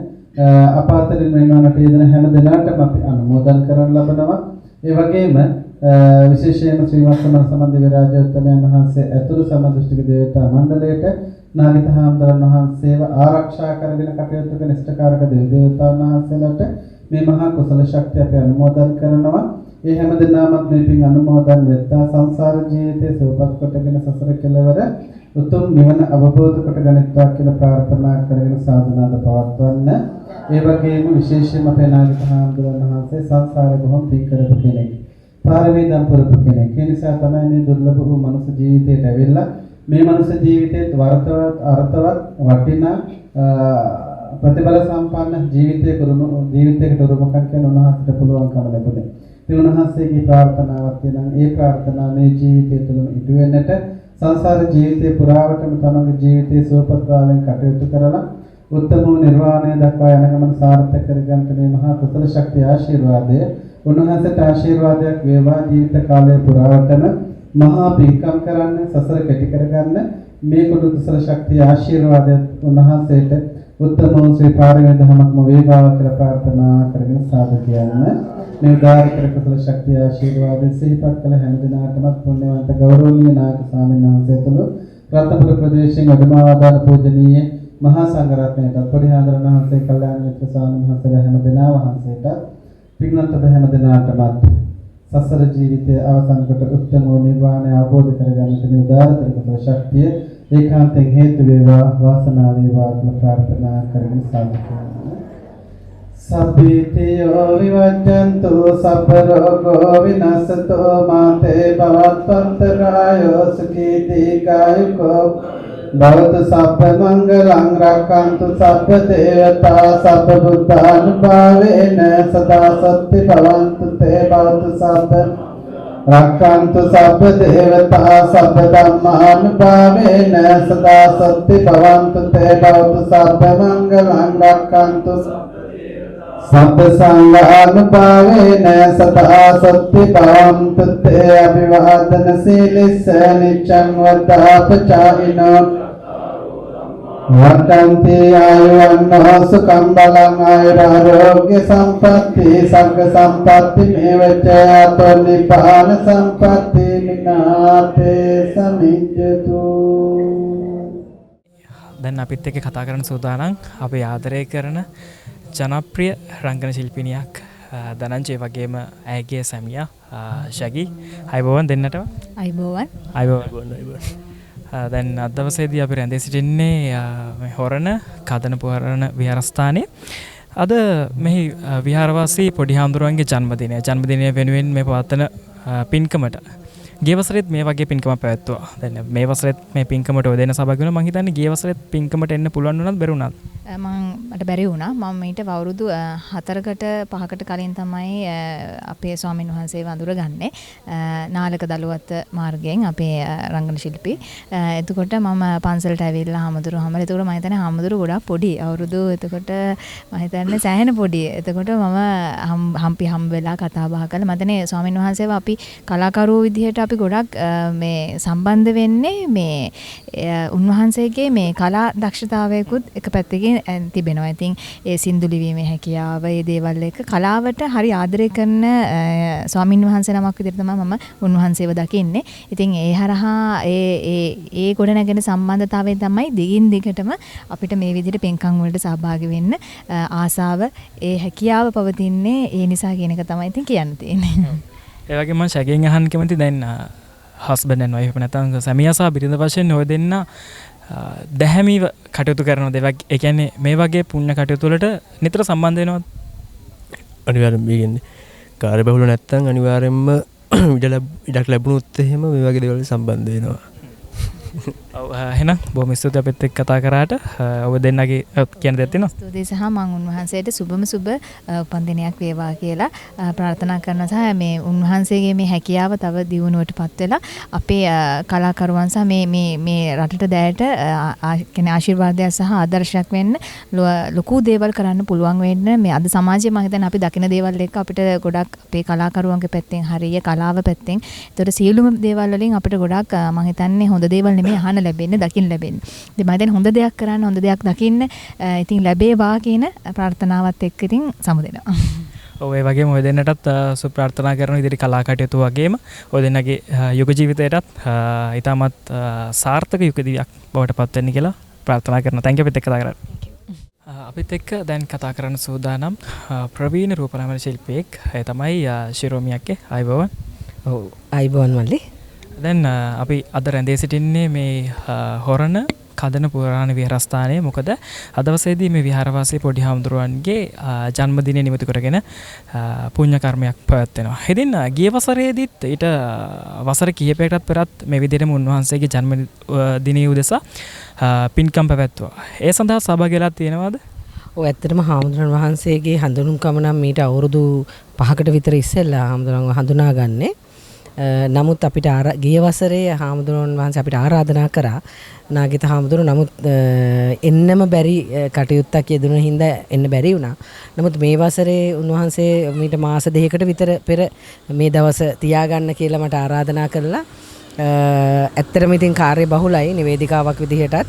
අපාතරින් වෙනවනට යෙදෙන හැම දිනකටම අපි අනුමෝදන් කරන ලබනවා. ඒ වගේම විශේෂයෙන්ම ශ්‍රීමත් සමන්ද විරාජෝත්තමයන් වහන්සේ ඇතුළු සමදෘෂ්ටික දේවතා මණ්ඩලයට නාගිත හාමුදුරන් වහන්සේව ආරක්ෂා කරගෙන කටයුතු කරන ඉෂ්ඨකාරක දේවතාවුන් වහන්සේලාට මේ මහා කුසල ශක්තිය අපි අනුමෝදන් කරනවා. ඒ හැම දිනමත් මේ පින් අනුමෝදන් වෙත්තා සංසාර ජීවිතයේ සුවපත් කොටගෙන සසර කෙලවර උතුම් නිවන අවබෝධ කොට ගනිත්වා කියලා ප්‍රාර්ථනා කරගෙන සාදුනාද පවත්වන්න. ඒ වගේම විශේෂයෙන්ම අපේ නාගිත හාමුදුරන් වහන්සේ සංසාරේ බොහොම පින් කරපු කෙනෙක්. පාරමී දම් පුරපු කෙනෙක්. ඒ නිසා තමයි මේ දුර්ලභ වූ මනුෂ්‍ය ජීවිතයට ඇවිල්ලා මේ මනුෂ්‍ය ජීවිතයේ වර්තවත් අර්ථවත් වටිනා ප්‍රතිබල සම්පන්න ජීවිතයකට උරුමකම් කියන උන්වහන්සේට පුළුවන්කම ලැබුණේ. ඒ උන්වහන්සේගේ ප්‍රාර්ථනාවක් තියෙනවා. ඒ ප්‍රාර්ථනාව මේ ජීවිතය තුළම ඉටු වෙන්නට සංසාර ජීවිතේ පුරාවටම තමගේ ජීවිතයේ සුවපත්භාවයෙන් කටයුතු කරලා උත්තම නිර්වාණය දක්වා යන ගමන සාර්ථක කරගන්නට මේ මහා කුසල ශක්තිය ආශිර්වාදය උන්වහන්සේට ආශිර්වාදයක් වේවා. ජීවිත කාලය පුරාවටම මහා පින්කම් කරන්න සසර කෙටි කරගන්න මේ කුඩු කුසල ශක්තිය ආශිර්වාදය උන්වහන්සේට උත්තම වූ ශ්‍රී පාරමී ධමයක්ම වේවා කියලා ප්‍රාර්ථනා කරගෙන සාදු කියන්න. මේ උදාාර කර කුසල ශක්තිය ආශිර්වාදය සිහිපත් කළ හැම දිනකටම පුණ්‍යවන්ත ගෞරවනීය නායක ස්වාමීන් වහන්සේ තුළු රත්නපුර ප්‍රදේශයෙන් වැඩමවදාළ පූජනීය මහා සංඝරත්නයට පොඩි හාමුදුරන් වහන්සේ කල්යාණ මිත්‍ර ස්වාමීන් වහන්සේලා හැම දෙනා වහන්සේට පින්වත් ඔබ හැම දිනකටම සසර ජීවිතයේ අවසන් කොට උත්තම නිර්වාණය අවබෝධ කරගන්නට මේ උදාාර කර කුසල ශක්තිය ඒකාන්තයෙන් හේතු වේවා වාසනාව වේවා කියලා ප්‍රාර්ථනා කරමින් සාදු කරනවා. සබ්බීතියෝ විවජ්ජන්තු සබ්බ රෝගෝ විනස්සතෝ මාතේ භවත්වන්තරායෝ සුඛී දීඝායුකෝ භවතු සබ්බ මංගලං රක්ඛන්තු සබ්බ දේවතා සබ්බ බුද්ධානුභාවේන සදා සත්‍ති භවන්තු තේ භවතු සබ්බ රක්ඛන්තු සබ්බ දේවතා සබ්බ ධම්මානුභාවේන සදා සත්‍ති භවන්තු තේ භවතු සබ්බ මංගලං රක්ඛන්තු සබ්බ සංඝානුභාවේන සදා සත්‍ති භවන්තු තේ අභිවාදන සීලිස්ස නිච්ඡං වද්දාපචායිනෝ වර්ධන්ති ආයුවන්නෝ සුඛං බලං ආයුරාෝග්‍ය සම්පatti සග්ග සම්පatti මේවච අතෝ නිපාන සම්පatti මිනාතේ සමිජ්ජතු. දැන් අපිත් එක්ක කතා කරන්න සූදානම් අපේ ආදරය කරන ජනප්‍රිය රංගන ශිල්පිනියක් දනංජය වගේම ඇයගේ සැමියා ශගී. අයබෝවන් දෙන්නටම. අයබෝවන්. දැන් අද දවසේදී අපි රැඳී සිටින්නේ හොරණ කදන පුරාණ විහාරස්ථානයේ. අද මෙහි විහාරවාසී පොඩි හාමුදුරුවන්ගේ ජන්මදිනය වෙනුවෙන් මේ පවත්වන පින්කමට ගිය වසරෙත් මේ වගේ පින්කමක් පැවැත්වුවා. දැන් මේ වසරෙත් මේ පින්කමට ඔය දෙන සහභාගී වෙනවා. මම හිතන්නේ ගිය වසරෙත් පින්කමට එන්න පුළුවන් වුණාද බැරි වුණාද? මට බැරි වුණා. මම ඊට අවුරුදු 4කට 5කට කලින් තමයි අපේ ස්වාමීන් වහන්සේ වඳුරගන්නේ. නාලක දලුවත් මාර්ගයෙන් අපේ රංගන ශිල්පී. එතකොට මම පන්සලට ඇවිල්ලා හාමුදුරුවෝ හැමල. එතකොට මම හිතන්නේ හාමුදුරුවෝ ගොඩක් පොඩි. අවුරුදු එතකොට මම හිතන්නේ සෑහෙන පොඩි. එතකොට මම හම්බ වෙලා කතා බහ කළා. මම හිතන්නේ ස්වාමීන් වහන්සේව අපි කලාකරුවෝ විදිහට අපි ගොඩක් මේ සම්බන්ධ වෙන්නේ මේ උන්වහන්සේගේ මේ කලා දක්ෂතාවයකුත් එක පැත්තකින් තිබෙනවා. ඉතින් ඒ සින්දු ලිවීමේ හැකියාව, ඒ දේවල් එක කලාවට හරි ආදරය කරන ස්වාමින් වහන්සේ නමක් විදිහට තමයි මම උන්වහන්සේව දකින්නේ. ඉතින් ඒ හරහා ඒ ගොඩ නැගෙන සම්බන්ධතාවය තමයි දිගින් දිගටම අපිට මේ විදිහට පින්කම් වලට සහභාගී වෙන්න ආසාව, ඒ හැකියාව පවතින්නේ ඒ නිසා කියන එක තමයි ඉතින් කියන්න තියෙන්නේ. ඒ වගේම මම ශගයෙන් අහන්න කැමති දැන් හස්බන්ඩ් ඇන්ඩ් වයිෆ් නැත්නම් සැමියා සහ බිරිඳ වශයෙන් ඔය දෙන්න දැහැමිව කටයුතු කරනවද? ඒ කියන්නේ මේ වගේ පුණ්‍ය කටයුතු වලට නිතර සම්බන්ධ වෙනවද? අනිවාර්යෙන්ම මේ කියන්නේ කාර්යබහුල නැත්නම් අනිවාර්යෙන්ම ඉඩක් ලැබුණොත් එහෙම මේ වගේ දේවල් සම්බන්ධ වෙනවා. ඔව් එහෙනම් බොහොම ස්තුතියි අපිත් එක්ක කතා කරාට. ඔබ දෙන්නගේ කියන දේ තියෙනවා. ස්තුතියි සහ මම උන්වහන්සේට සුබම සුබ උපන්දිනයක් වේවා කියලා ප්‍රාර්ථනා කරනවා. සහ මේ උන්වහන්සේගේ මේ හැකියාව තව දියුණුවටපත් වෙලා අපේ කලාකරුවන් සහ මේ රටට දැයට කියන්නේ ආශිර්වාදයක් සහ ආදර්ශයක් වෙන්න ලොකු දේවල් කරන්න පුළුවන් වෙන්න මේ අද සමාජයේ මම හිතන්නේ අපි දකින දේවල් එක්ක අපිට ගොඩක් අපේ කලාකරුවන්ගේ පැත්තෙන් හරිය කලාව පැත්තෙන් ඒතර සියලුම දේවල් වලින් අපිට ගොඩක් මම හිතන්නේ හොඳ දේවල් නෙමෙයි අහන්න ලැබෙන්නේ, දකින්න ලැබෙන්නේ. ඉතින් මම දැන් හොඳ දෙයක් කරන්න, හොඳ දෙයක් දකින්න ඉතින් ලැබේවා කියන ප්‍රාර්ථනාවත් එක්ක ඉතින් සමුදෙනවා. ඔව් ඒ වගේම ඔය දෙන්නටත් ප්‍රාර්ථනා කරන ඉදිරි කලා කටයුතු වගේම ඔය දෙන්නගේ යුග ජීවිතයටත් ඊටමත් සාර්ථක යුග දිවියක් බවට පත් වෙන්න කියලා ප්‍රාර්ථනා කරනවා. තැන්ක් යූ අපිත් එක්ක කතා කරා. අපිත් එක්ක දැන් කතා කරන්න සූදානම් ප්‍රවීණ රූපලාවන්‍ය ශිල්පියෙක්. ඒ තමයි ශිරෝමියක්ගේ. අයබෝවන්. ඔව් අයබෝවන් මල්ලි. දැන් අපි අද රැඳී සිටින්නේ මේ හොරණ කදන පුරාණ විහාරස්ථානයේ. මොකද අද දවසේදී මේ විහාරවාසී පොඩි හාමුදුරුවන්ගේ ජන්මදිනය නිමිති කරගෙන පුණ්‍ය කර්මයක් පැවැත්වෙනවා. ඉතින් ගිය වසරේදීත් ඊට වසර කිහිපයකටත් පෙරත් මේ විදිහටම උන්වහන්සේගේ ජන්මදිනය උදෙසා පින්කම් පැවැත්වුවා. ඒ සඳහා සහභාගී වෙලා තියෙනවද? ඔව් ඇත්තටම හාමුදුරන් වහන්සේගේ හඳුනුම්කම නම් මීට අවුරුදු 5කට විතර ඉස්සෙල්ලා හාමුදුරන්ව හඳුනාගන්නේ. නමුත් අපිට ගිය වසරේ හාමුදුරුවන් වහන්සේ අපිට ආරාධනා කරා නාගිත හාමුදුරුවෝ. නමුත් එන්නම බැරි කටයුත්තක් යෙදුන හින්දා එන්න බැරි වුණා. නමුත් මේ වසරේ උන්වහන්සේ මීට මාස 2කට විතර පෙර මේ දවස තියාගන්න කියලා මට ආරාධනා කළා. ඇත්තටම ඉතින් කාර්ය බහුලයි නිවේදිකාවක් විදිහටත්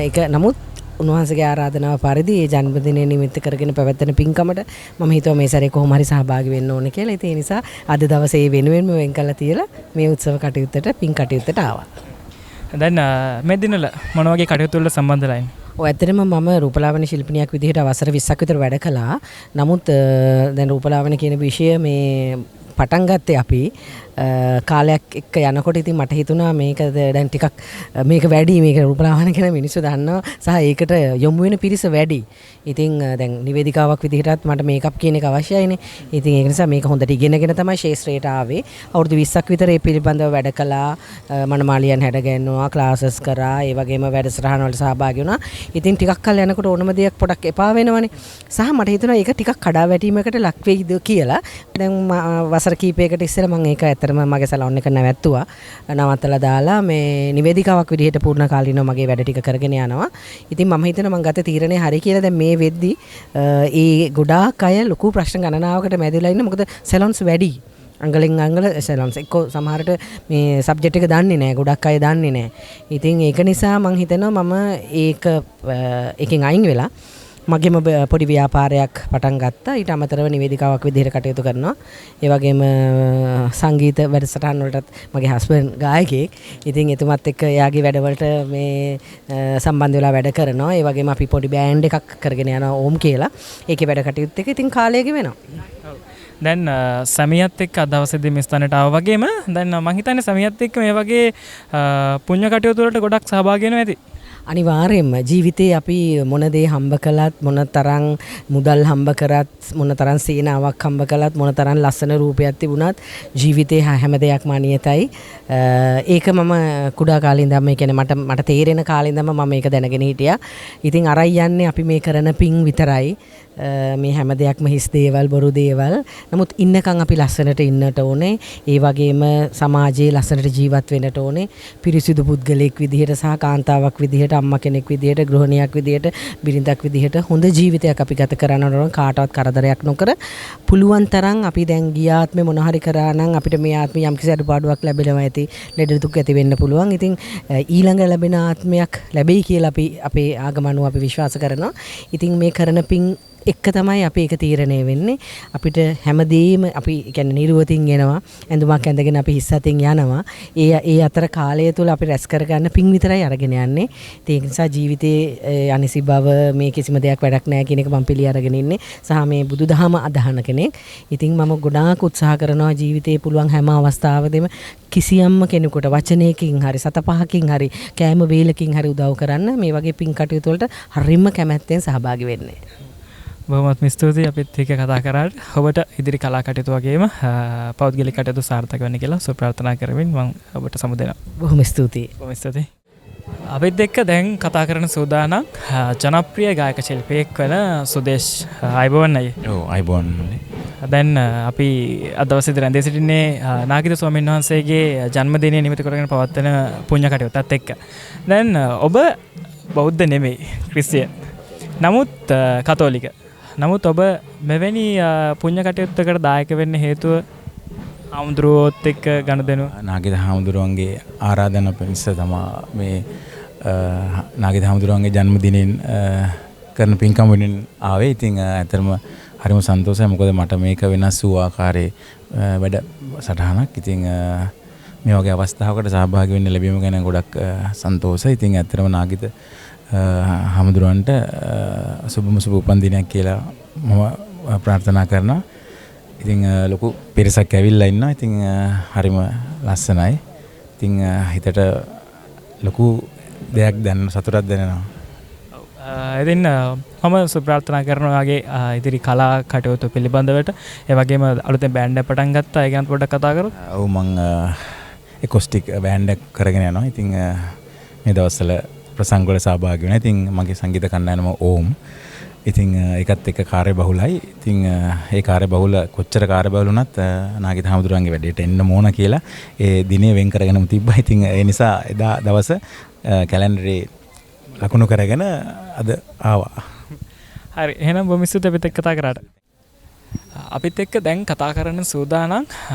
ඒක නමුත් උන්වහන්සේගේ ආරාධනාව පරිදි ඒ ජන්මදිනය නිමිත්ත කරගෙන පැවැත්වෙන පින්කමට මම හිතුවා මේ සැරේ කොහොම හරි සහභාගී වෙන්න ඕනේ කියලා. ඉතින් ඒ නිසා අද දවසේ ඒ වෙනුවෙන්ම වෙන් කළා තියලා මේ උත්සව කටයුත්තට පින් කටයුත්තට ආවා. දැන් මේ දිනවල මොන වගේ කටයුතු වලට සම්බන්ධ වෙලාද? ඔය ඇත්තටම මම රූපලාවන්‍ය ශිල්පිනියක් විදිහට අවසර 20ක් විතර වැඩ කළා. නමුත් දැන් රූපලාවන්‍ය කියන විෂය මේ පටන් ගත්තේ අපි කාලයක් එක්ක යනකොට ඉතින් මට හිතුණා මේක දැන් ටිකක් මේක වැඩි මේක රූපලාවන්‍ය කියන මිනිස්සු දන්නවා සහ ඒකට යොමු වෙන පිරිස වැඩි. ඉතින් දැන් නිවේදිකාවක් විදිහටත් මට මේකප් කියන එක අවශ්‍යයිනේ. ඉතින් ඒක නිසා මේක හොඳට ඉගෙනගෙන තමයි ශාස්ත්‍රයට ආවේ. අවුරුදු 20ක් විතර ඒ පිළිබඳව වැඩ කළා. මනමාලියන් හැඩගැන්නුවා, ක්ලාසස් කරා, ඒ වගේම වැඩසටහන් වලට සහභාගී වුණා. ඉතින් ටිකක් කල් යනකොට ඕනම දෙයක් පොඩක් එපා වෙනවනේ. සහ මට හිතුණා ඒක ටිකක් කඩා වැටීමකට ලක් වෙයිද කියලා. දැන් වසර කීපයකට ඉස්සෙල්ලා මම ඒක ඇත්තටම මගේ සලෝන් එක නැවැත්තුවා. නවත්තලා දාලා මේ නිවේදිකාවක් විදිහට පූර්ණ කාලීනව මගේ වැඩ ටික කරගෙන යනවා. ඉතින් මම හිතනවා මම ගත තීරණේ හරි කියලා. දැන් මේ වෙද්දි ඒ ගොඩාක් අය ලොකු ප්‍රශ්න ගණනාවකට මැදිලා ඉන්න. මොකද සැලොන්ස් වැඩි. අංගලෙන් අංගල සැලොන්ස් එක්ක සමහරට මේ සබ්ජෙක්ට් එක දන්නේ නැහැ. ගොඩක් අය දන්නේ නැහැ. ඉතින් ඒක නිසා මම හිතනවා මම ඒක එකෙන් අයින් වෙලා මගේම පොඩි ව්‍යාපාරයක් පටන් ගත්තා. ඊට අමතරව නිවේදිකාවක් විදිහට කටයුතු කරනවා. ඒ වගේම සංගීත වැඩසටහන් වලටත් මගේ හස්බන්ඩ් ගායකයෙක්. ඉතින් එතුමත් එක්ක එයාගේ වැඩවලට මේ සම්බන්ධ වෙලා වැඩ කරනවා. ඒ වගේම අපි පොඩි බෑන්ඩ් එකක් කරගෙන යනවා ඕම් කියලා. ඒකේ වැඩ කටයුතු එක ඉතින් කාලය ගෙවෙනවා. දැන් සමියත් එක්ක අද දවසේදී මේ ස්ථානට ආවා වගේම දැන් මම හිතන්නේ සමියත් එක්ක මේ වගේ පුණ්‍ය කටයුතු වලට ගොඩක් සහභාගී වෙනවා ඇති. අනිවාර්යයෙන්ම ජීවිතේ අපි මොන දේ හම්බ කළත් මොන තරම් මුදල් හම්බ කරත් මොන තරම් සීනාවක් හම්බ කළත් මොන තරම් ලස්සන රූපයක් තිබුණත් ජීවිතේ හැම දෙයක්ම අනියතයි. ඒක මම කුඩා කාලේ ඉඳන්ම ඒ කියන්නේ මට තේරෙන කාලේ ඉඳන්ම මම මේක දැනගෙන හිටියා. ඉතින් අරයි යන්නේ අපි මේ කරන පින් විතරයි. මේ හැම දෙයක්ම හිස් දේවල් බොරු දේවල්. නමුත් ඉන්නකම් අපි ලස්සනට ඉන්නට ඕනේ. ඒ වගේම සමාජයේ ලස්සනට ජීවත් වෙන්නට ඕනේ. පිරිසිදු පුද්ගලයෙක් විදිහට සහ කාන්තාවක් විදිහට අම්මා කෙනෙක් විදිහට ගෘහණියක් විදිහට බිරිඳක් විදිහට හොඳ ජීවිතයක් අපි ගත කරන්න ඕන. කාටවත් කරදරයක් නොකර පුළුවන් තරම් අපි දැන් ගිය ආත්මේ මොන හරි කරා නම් අපිට මේ ආත්මේ යම්කිසි අඩුපාඩුවක් ලැබෙනවා ඇති. ලෙඩ දුක් ඇති වෙන්න පුළුවන්. ඉතින් ඊළඟ ලැබෙන ආත්මයක් ලැබෙයි කියලා අපි අපේ ආගමනුව අපි විශ්වාස කරනවා. ඉතින් මේ කරන පින් එක්ක තමයි අපි ඒක තීරණය වෙන්නේ. අපිට හැමදේම අපි කියන්නේ නිර්වතින් එනවා. ඇඳුමක් ඇඳගෙන අපි හිස් අතින් යනවා. ඒ අතර කාලය තුල අපි රැස් කරගන්න පින් විතරයි අරගෙන යන්නේ. ඒ නිසා ජීවිතේ අනිසි බව මේ කිසිම දෙයක් වැඩක් නැහැ කියන එක මම පිළි අරගෙන ඉන්නේ. සහ මේ බුදුදහම අදහන කෙනෙක්. ඉතින් මම ගොඩාක් උත්සාහ කරනවා ජීවිතේ පුළුවන් හැම අවස්ථාවෙදිම කිසියම්ම කෙනෙකුට වචනයකින් හරි සතපහකින් හරි කෑම වේලකින් හරි උදව් කරන්න මේ වගේ පින් කටයුතු වලට හරිම කැමැත්තෙන් සහභාගී වෙන්නේ. බොහොමත්ම ස්තුතියි අපිත් එක්ක කතා කරාට. ඔබට ඉදිරි කලා කටයුතු වගේම පෞද්ගලික කටයුතු සාර්ථක වෙන්න කියලා සුබ ප්‍රාර්ථනා කරමින් මම ඔබට සමු දෙනවා. බොහොම ස්තුතියි. බොහොම ස්තුතියි. අපිත් එක්ක දැන් කතා කරන සූදානම් ජනප්‍රිය ගායක ශිල්පියෙක් වන සුදේශ් අයබෝවන් අයියේ. ඔව් අයබෝවන්. දැන් අපි අද දවසේදී රැඳී සිටින්නේ නාගිත ස්වාමීන් වහන්සේගේ ජන්මදිනය නිමිති කරගෙන පවත්වන පුණ්‍ය කටයුත්තත් එක්ක. දැන් ඔබ බෞද්ධ නෙමෙයි ක්‍රිස්තියානි. නමුත් කතෝලික. නමුත් ඔබ මෙවැනි පුණ්‍ය කටයුත්තකට දායක වෙන්න හේතුව හාමුදුරුවෝත් එක්ක ගනුදෙනු නාගිත හාමුදුරුවන්ගේ ආරාධන පිණිස තමයි මේ නාගිත හාමුදුරුවන්ගේ ජන්මදිනෙන් කරන පින්කම වෙනින් ආවේ. ඉතින් ඇත්තටම හරිම සන්තෝෂයි. මොකද මට මේක වෙනස් වූ ආකාරයේ වැඩ සටහනක්. ඉතින් මේ වගේ අවස්ථාවකට සහභාගී වෙන්න ලැබීම ගැන ගොඩක් සන්තෝෂයි. ඉතින් ඇත්තටම නාගිත හාමුදුරුවන්ට සුබම සුබ උපන්දිනයක් කියලා මම ප්‍රාර්ථනා කරනවා. ඉතින් ලොකු පිරිසක් ඇවිල්ලා ඉන්නවා. ඉතින් හරිම ලස්සනයි. ඉතින් හිතට ලොකු දෙයක් දැනෙන සතුටක් දැනෙනවා. ඉතින් මම සුබ ප්‍රාර්ථනා කරනවා වගේ ඉදිරි කලා කටයුතු පිළිබඳවට. ඒ වගේම අලුතෙන් බෑන්ඩ් එකක් පටන් ගත්තා. ඒ ගැන පොඩ්ඩක් කතා කරමු. ඔව් මම එකෝස්ටික් බෑන්ඩ් එකක් කරගෙන යනවා. ඉතින් මේ දවස්වල ප්‍රසංග වල සහභාගී වෙනවා. ඉතින් මගේ සංගීත කණ්ඩායම ඕම්. ඉතින් ඒකත් එක්ක කාර්ය බහුලයි. ඉතින් ඒ කාර්ය බහුල කොච්චර කාර්ය බහුල වුණත් නාගිත හාමුදුරුවන්ගේ වැඩේට එන්න ඕන කියලා ඒ දිනේ වෙන් කරගෙනම තිබ්බා. ඉතින් ඒ නිසා එදා දවස කැලෙන්ඩරේ ලකුණු කරගෙන අද ආවා. හරි. එහෙනම් බොහොම ස්තුතියි අපිත් එක්ක කතා කරාට. අපිත් එක්ක දැන් කතා කරන්න සූදානම්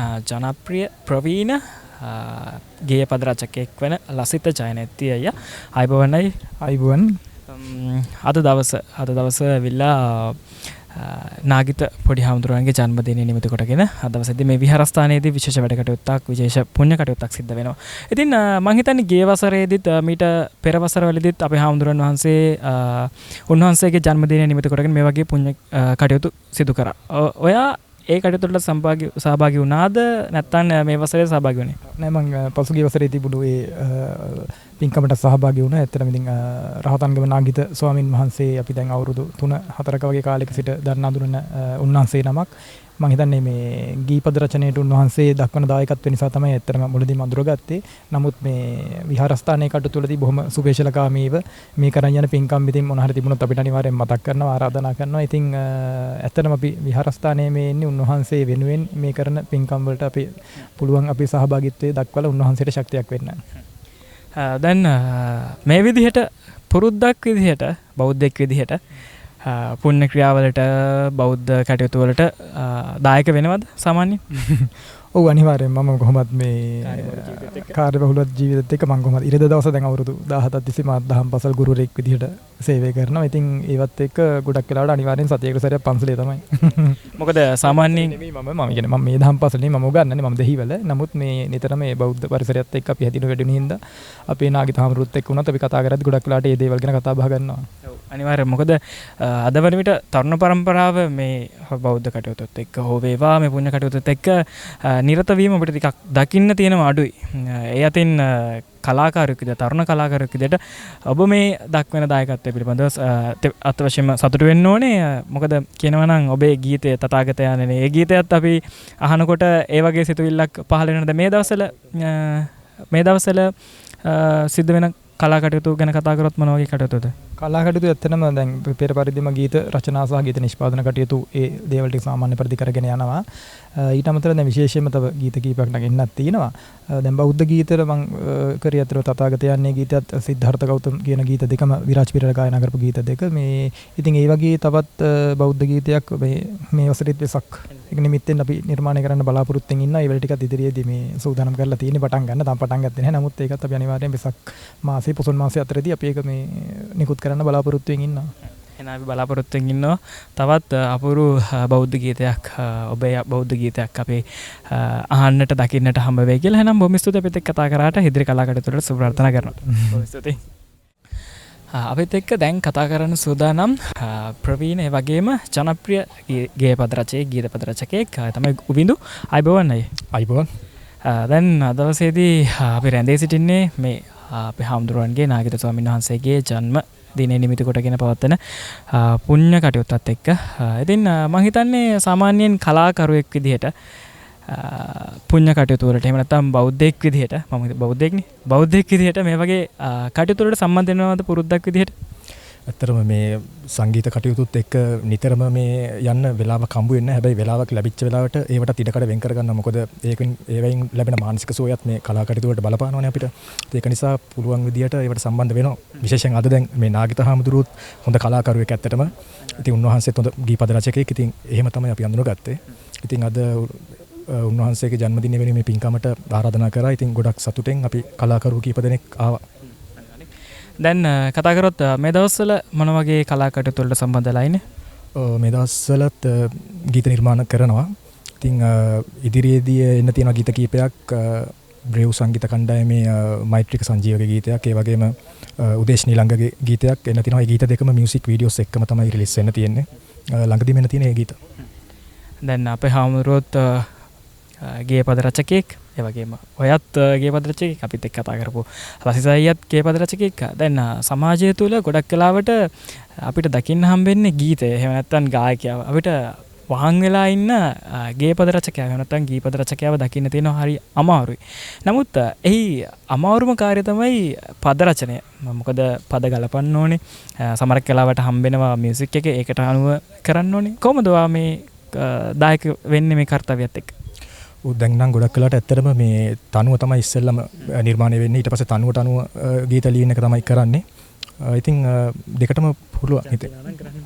ජනප්‍රිය ප්‍රවීණ ගේය පද රචකයෙක් වෙන ලසිත ජයනැති අයියා. අයිබෝවනයි. අයිබෝවන්. අද දවස ඇවිල්ලා නාගිත පොඩි හාමුදුරුවන්ගේ ජන්මදිනය නිමිති කොටගෙන අද දවසේදී මේ විහාරස්ථානයේදී විශේෂ වැඩ කටයුත්තක් විශේෂ පුණ්‍ය කටයුත්තක් සිද්ධ වෙනවා. ඉතින් මම හිතන්නේ ගිය වසරේදීත් මීට පෙර වසරවලදීත් අපේ හාමුදුරුවන් වහන්සේ උන්වහන්සේගේ ජන්මදිනය නිමිති කොටගෙන මේ වගේ පුණ්‍ය කටයුතු සිදු කරා. ඔයා ඒ කටයුතු වලට සහභාගී වුණාද නැත්නම් මේ වසරේ සහභාගී වුණේ? නෑ මම පසුගිය වසරේ තිබුණු ඒ පින්කමට සහභාගී වුණා. ඇත්තටම ඉතින් රහතන්ගම නාගිත ස්වාමින් වහන්සේ අපි දැන් අවුරුදු 3-4ක වගේ කාලයක සිට දරන අඳුරන උන්වහන්සේ නමක්. මම හිතන්නේ මේ ගීපද රචනයේට උන්වහන්සේ දක්වන දායකත්වය නිසා තමයි ඇත්තටම මුලදීම අඳුරගත්තේ. නමුත් මේ විහාරස්ථානයේ කටයුතු වලදී බොහොම සුපේශලකාමීව මේ කරන් යන පින්කම් ඉතින් මොන හරි තිබුණොත් අපිට අනිවාර්යෙන් මතක් කරනවා ආරාධනා කරනවා. ඉතින් ඇත්තටම අපි විහාරස්ථානයේ මේ ඉන්නේ උන්වහන්සේ වෙනුවෙන් මේ කරන පින්කම් වලට අපි පුළුවන් අපේ සහභාගීත්වය දක්වලා උන්වහන්සේට ශක්තියක් වෙන්න. දැන් මේ විදිහට පුරුද්දක් විදිහට බෞද්ධෙක් විදිහට පුණ්‍ය ක්‍රියාවලට බෞද්ධ කටයුතු වලට දායක වෙනවද සාමාන්‍යයෙන්? ඔව් අනිවාර්යෙන් මම කොහොමත් මේ කාර්යබහුල ජීවිතයත් එක්ක මම කොහොමත් ඉරිදා දවස් දැන් අවුරුදු 17ක් තිස්සේ මා දහම් පසල් ගුරුවරයෙක් විදිහට සේවය කරනවා. ඉතින් ඒවත් එක්ක ගොඩක් වෙලාවට අනිවාර්යෙන් සතියකට සැරයක් පන්සලේ තමයි. මොකද සාමාන්‍යයෙන් මම කියන්නේ මම මේ දහම් පසලේ මම උගන්වන්නේ මම දෙහිවල. නමුත් මේ නිතර මේ බෞද්ධ පරිසරයත් එක්ක අපි හැදින වැඩින හින්දා අපේ නාගිත හාමුදුරුවොත් එක්ක වුණත් අපි කතා කරද්දි ගොඩක් වෙලාවට මේ දේවල් ගැන කතා බහ කරනවා. ඔව් අනිවාර්යෙන් මොකද අද වන විට තරුණ පරම්පරාව මේ බෞද්ධ කටයුතුත් එක්ක හෝ වේවා මේ පුණ්‍ය කටයුතුත් එක්ක නිරත වීම අපිට ටිකක් දකින්න තියෙනවා අඩුයි. ඒ අතින් කලාකාරයෙක් විදිහට තරුණ කලාකාරයෙක් විදිහට ඔබ මේ දක්වන දායකත්වය පිළිබඳව අත්‍යවශ්‍යම සතුටු වෙන්න ඕනේ. මොකද කියනවා නම් ඔබේ ගීතය තථාගතයන්නේ ඒ ගීතයත් අපි අහනකොට ඒ වගේ සිතුවිල්ලක් පහළ වෙනවද මේ දවස්වල සිද්ධ වෙන කලා කටයුතු ගැන කතා කරොත් මොන වගේ කටයුතුද? කලා කටයුතු ඇත්තටම දැන් පෙර පරිදිම ගීත රචනා සහ ගීත නිෂ්පාදන කටයුතු ඒ දේවල් ටික සාමාන්‍ය පරිදි කරගෙන යනවා. ඊට අමතරව දැන් විශේෂයෙන්ම තව ගීත කීපයක් නගින්නත් තියෙනවා. දැන් බෞද්ධ ගීතවල මම කරේ අතර තථාගතයන්ගේ ගීතයත් සිද්ධාර්ථ ගෞතම කියන ගීත දෙකම විරාජ් පිරේර ගායනා කරපු ගීත දෙක මේ ඉතින් ඒ වගේ තවත් බෞද්ධ ගීතයක් මේ වසරේත් වෙසක් ඒක නිමිත්තෙන් අපි නිර්මාණය කරන්න බලාපොරොත්තු වෙන ඉන්නවා. ඒ වෙල ටිකත් ඉදිරියේදී මේ සූදානම් කරලා තියෙන්නේ පටන් ගන්න. තාම පටන් ගත්තේ නැහැ. නමුත් ඒකත් අපි අනිවාර්යෙන් වෙසක් මාසේ පොසොන් මාසේ අතරදී අපි ඒක මේ නිකුත් කරන්න බලාපොරොත්තු වෙමින් ඉන්නවා. එහෙනම් අපි බලාපොරොත්තු වෙමින් ඉන්නවා තවත් අපූර්ව බෞද්ධ ගීතයක් ඔබේ බෞද්ධ ගීතයක් අපේ අහන්නට දකින්නට හම්බ වෙයි කියලා. එහෙනම් බොහොම ස්තුතියි අපිත් එක්ක කතා කරාට ඉදිරි කලා කටයුතු වලට සුබ ප්‍රාර්ථනා කරනවා. බොහොම ස්තුතියි. අපිත් එක්ක දැන් කතා කරන්න සූදානම් ප්‍රවීණ ඒ වගේම ජනප්‍රිය ගේය පද රචකයෙක් ගීත පද රචකයෙක් තමයි උබින්දු. අයිබෝවන් අය. අයිබෝවන්. දැන් දවසේදී අපි රැඳී සිටින්නේ මේ අපේ හාමුදුරුවන්ගේ නාගිත ස්වාමීන් වහන්සේගේ ජන්ම දිනය නිමිති කොටගෙන පවත්වන පුණ්‍ය කටයුත්තත් එක්ක. ඉතින් මම හිතන්නේ සාමාන්‍යයෙන් කලාකරුවෙක් විදිහට පුණ්‍ය කටයුතු වලට එහෙම නැත්නම් බෞද්ධෙක් විදිහට මම බෞද්ධෙක්නේ බෞද්ධෙක් විදිහට මේ වගේ කටයුතු වලට සම්බන්ධ වෙනවද පුරුද්දක් විදිහට? ඇත්තටම මේ සංගීත කටයුතුත් එක්ක නිතරම මේ යන්න වෙලාවක් හම්බ වෙන්නේ නැහැ. හැබැයි වෙලාවක් ලැබිච්ච වෙලාවට ඒවට ඉඩකඩ වෙන් කරගන්න. මොකද ඒවෙන් ලැබෙන මානසික සුවයත් මේ කලා කටයුතු වලට බලපානවනේ අපිට. ඒක නිසා පුළුවන් විදියට ඒවට සම්බන්ධ වෙනවා. විශේෂයෙන් අද දැන් මේ නාගිත හාමුදුරුවොත් හොඳ කලාකරුවෙක් ඇත්තටම. ඉතින් උන්වහන්සේත් හොඳ ගීපද රචකයෙක්. ඉතින් එහෙම තමයි අපි අඳුනගත්තේ. ඉතින් අද උන්වහන්සේගේ ජන්මදිනය වෙනුවෙන් මේ පින්කමට ආරාධනා කරා. ඉතින් ගොඩක් සතුටෙන් අපි කලාකරුවෝ කීප දෙනෙක් ආවා. දැන් කතා කරොත් මේ දවස්වල මොන වගේ කලා කටයුතු වලට සම්බන්ධ වෙලා ඉන්නේ? මේ දවස්වලත් ගීත නිර්මාණ කරනවා. ඉතින් ඉදිරියේදී එන්න තියෙන ගීත කීපයක් බ්‍රේව් සංගීත කණ්ඩායමේ මෛත්‍රික සංජීවගේ ගීතයක්, ඒ වගේම උදේශ් නිලංගගේ ගීතයක් එන්න තියෙනවා. මේ ගීත දෙකම මියුසික් වීඩියෝස් එක්කම තමයි රිලීස් වෙන්න තියෙන්නේ. ළඟදීම එන්න තියෙන මේ ගීත. දැන් අපේ හාමුදුරුවොත් ගේය පද රචකයෙක්, ඒ වගේම ඔයත් ගේය පද රචකයෙක්, අපිත් එක්ක කතා කරපු ලසිත අයියත් ගේය පද රචකයෙක්. දැන් සමාජය තුළ ගොඩක් වෙලාවට අපිට දකින්න හම්බෙන්නේ ගීතය. එහෙම නැත්නම් ගායකයව. අපිට වහන් වෙලා ඉන්න ගේය පද රචකයා එහෙම නැත්නම් ගී පද රචකයාව දකින්න තියෙනවා හරි අමාරුයි. නමුත් එහි අමාරුම කාර්යය තමයි පද රචනය. මොකද පද ගලපන්න ඕනේ. සමහරක් වෙලාවට හම්බෙනවා මියුසික් එක, ඒකට අනුව කරන්න ඕනේ. කොහොමද ඔයා මේ දායක වෙන්නේ මේ කාර්යයත් එක්ක? දැන් නම් ගොඩක් වෙලාවට ඇත්තටම මේ තනුව තමයි ඉස්සෙල්ලම නිර්මාණය වෙන්නේ. ඊට පස්සේ තනුවට අනුව ගීත ලියන එක තමයි කරන්නේ. ඉතින් දෙකටම පුළුවන් ඉතින්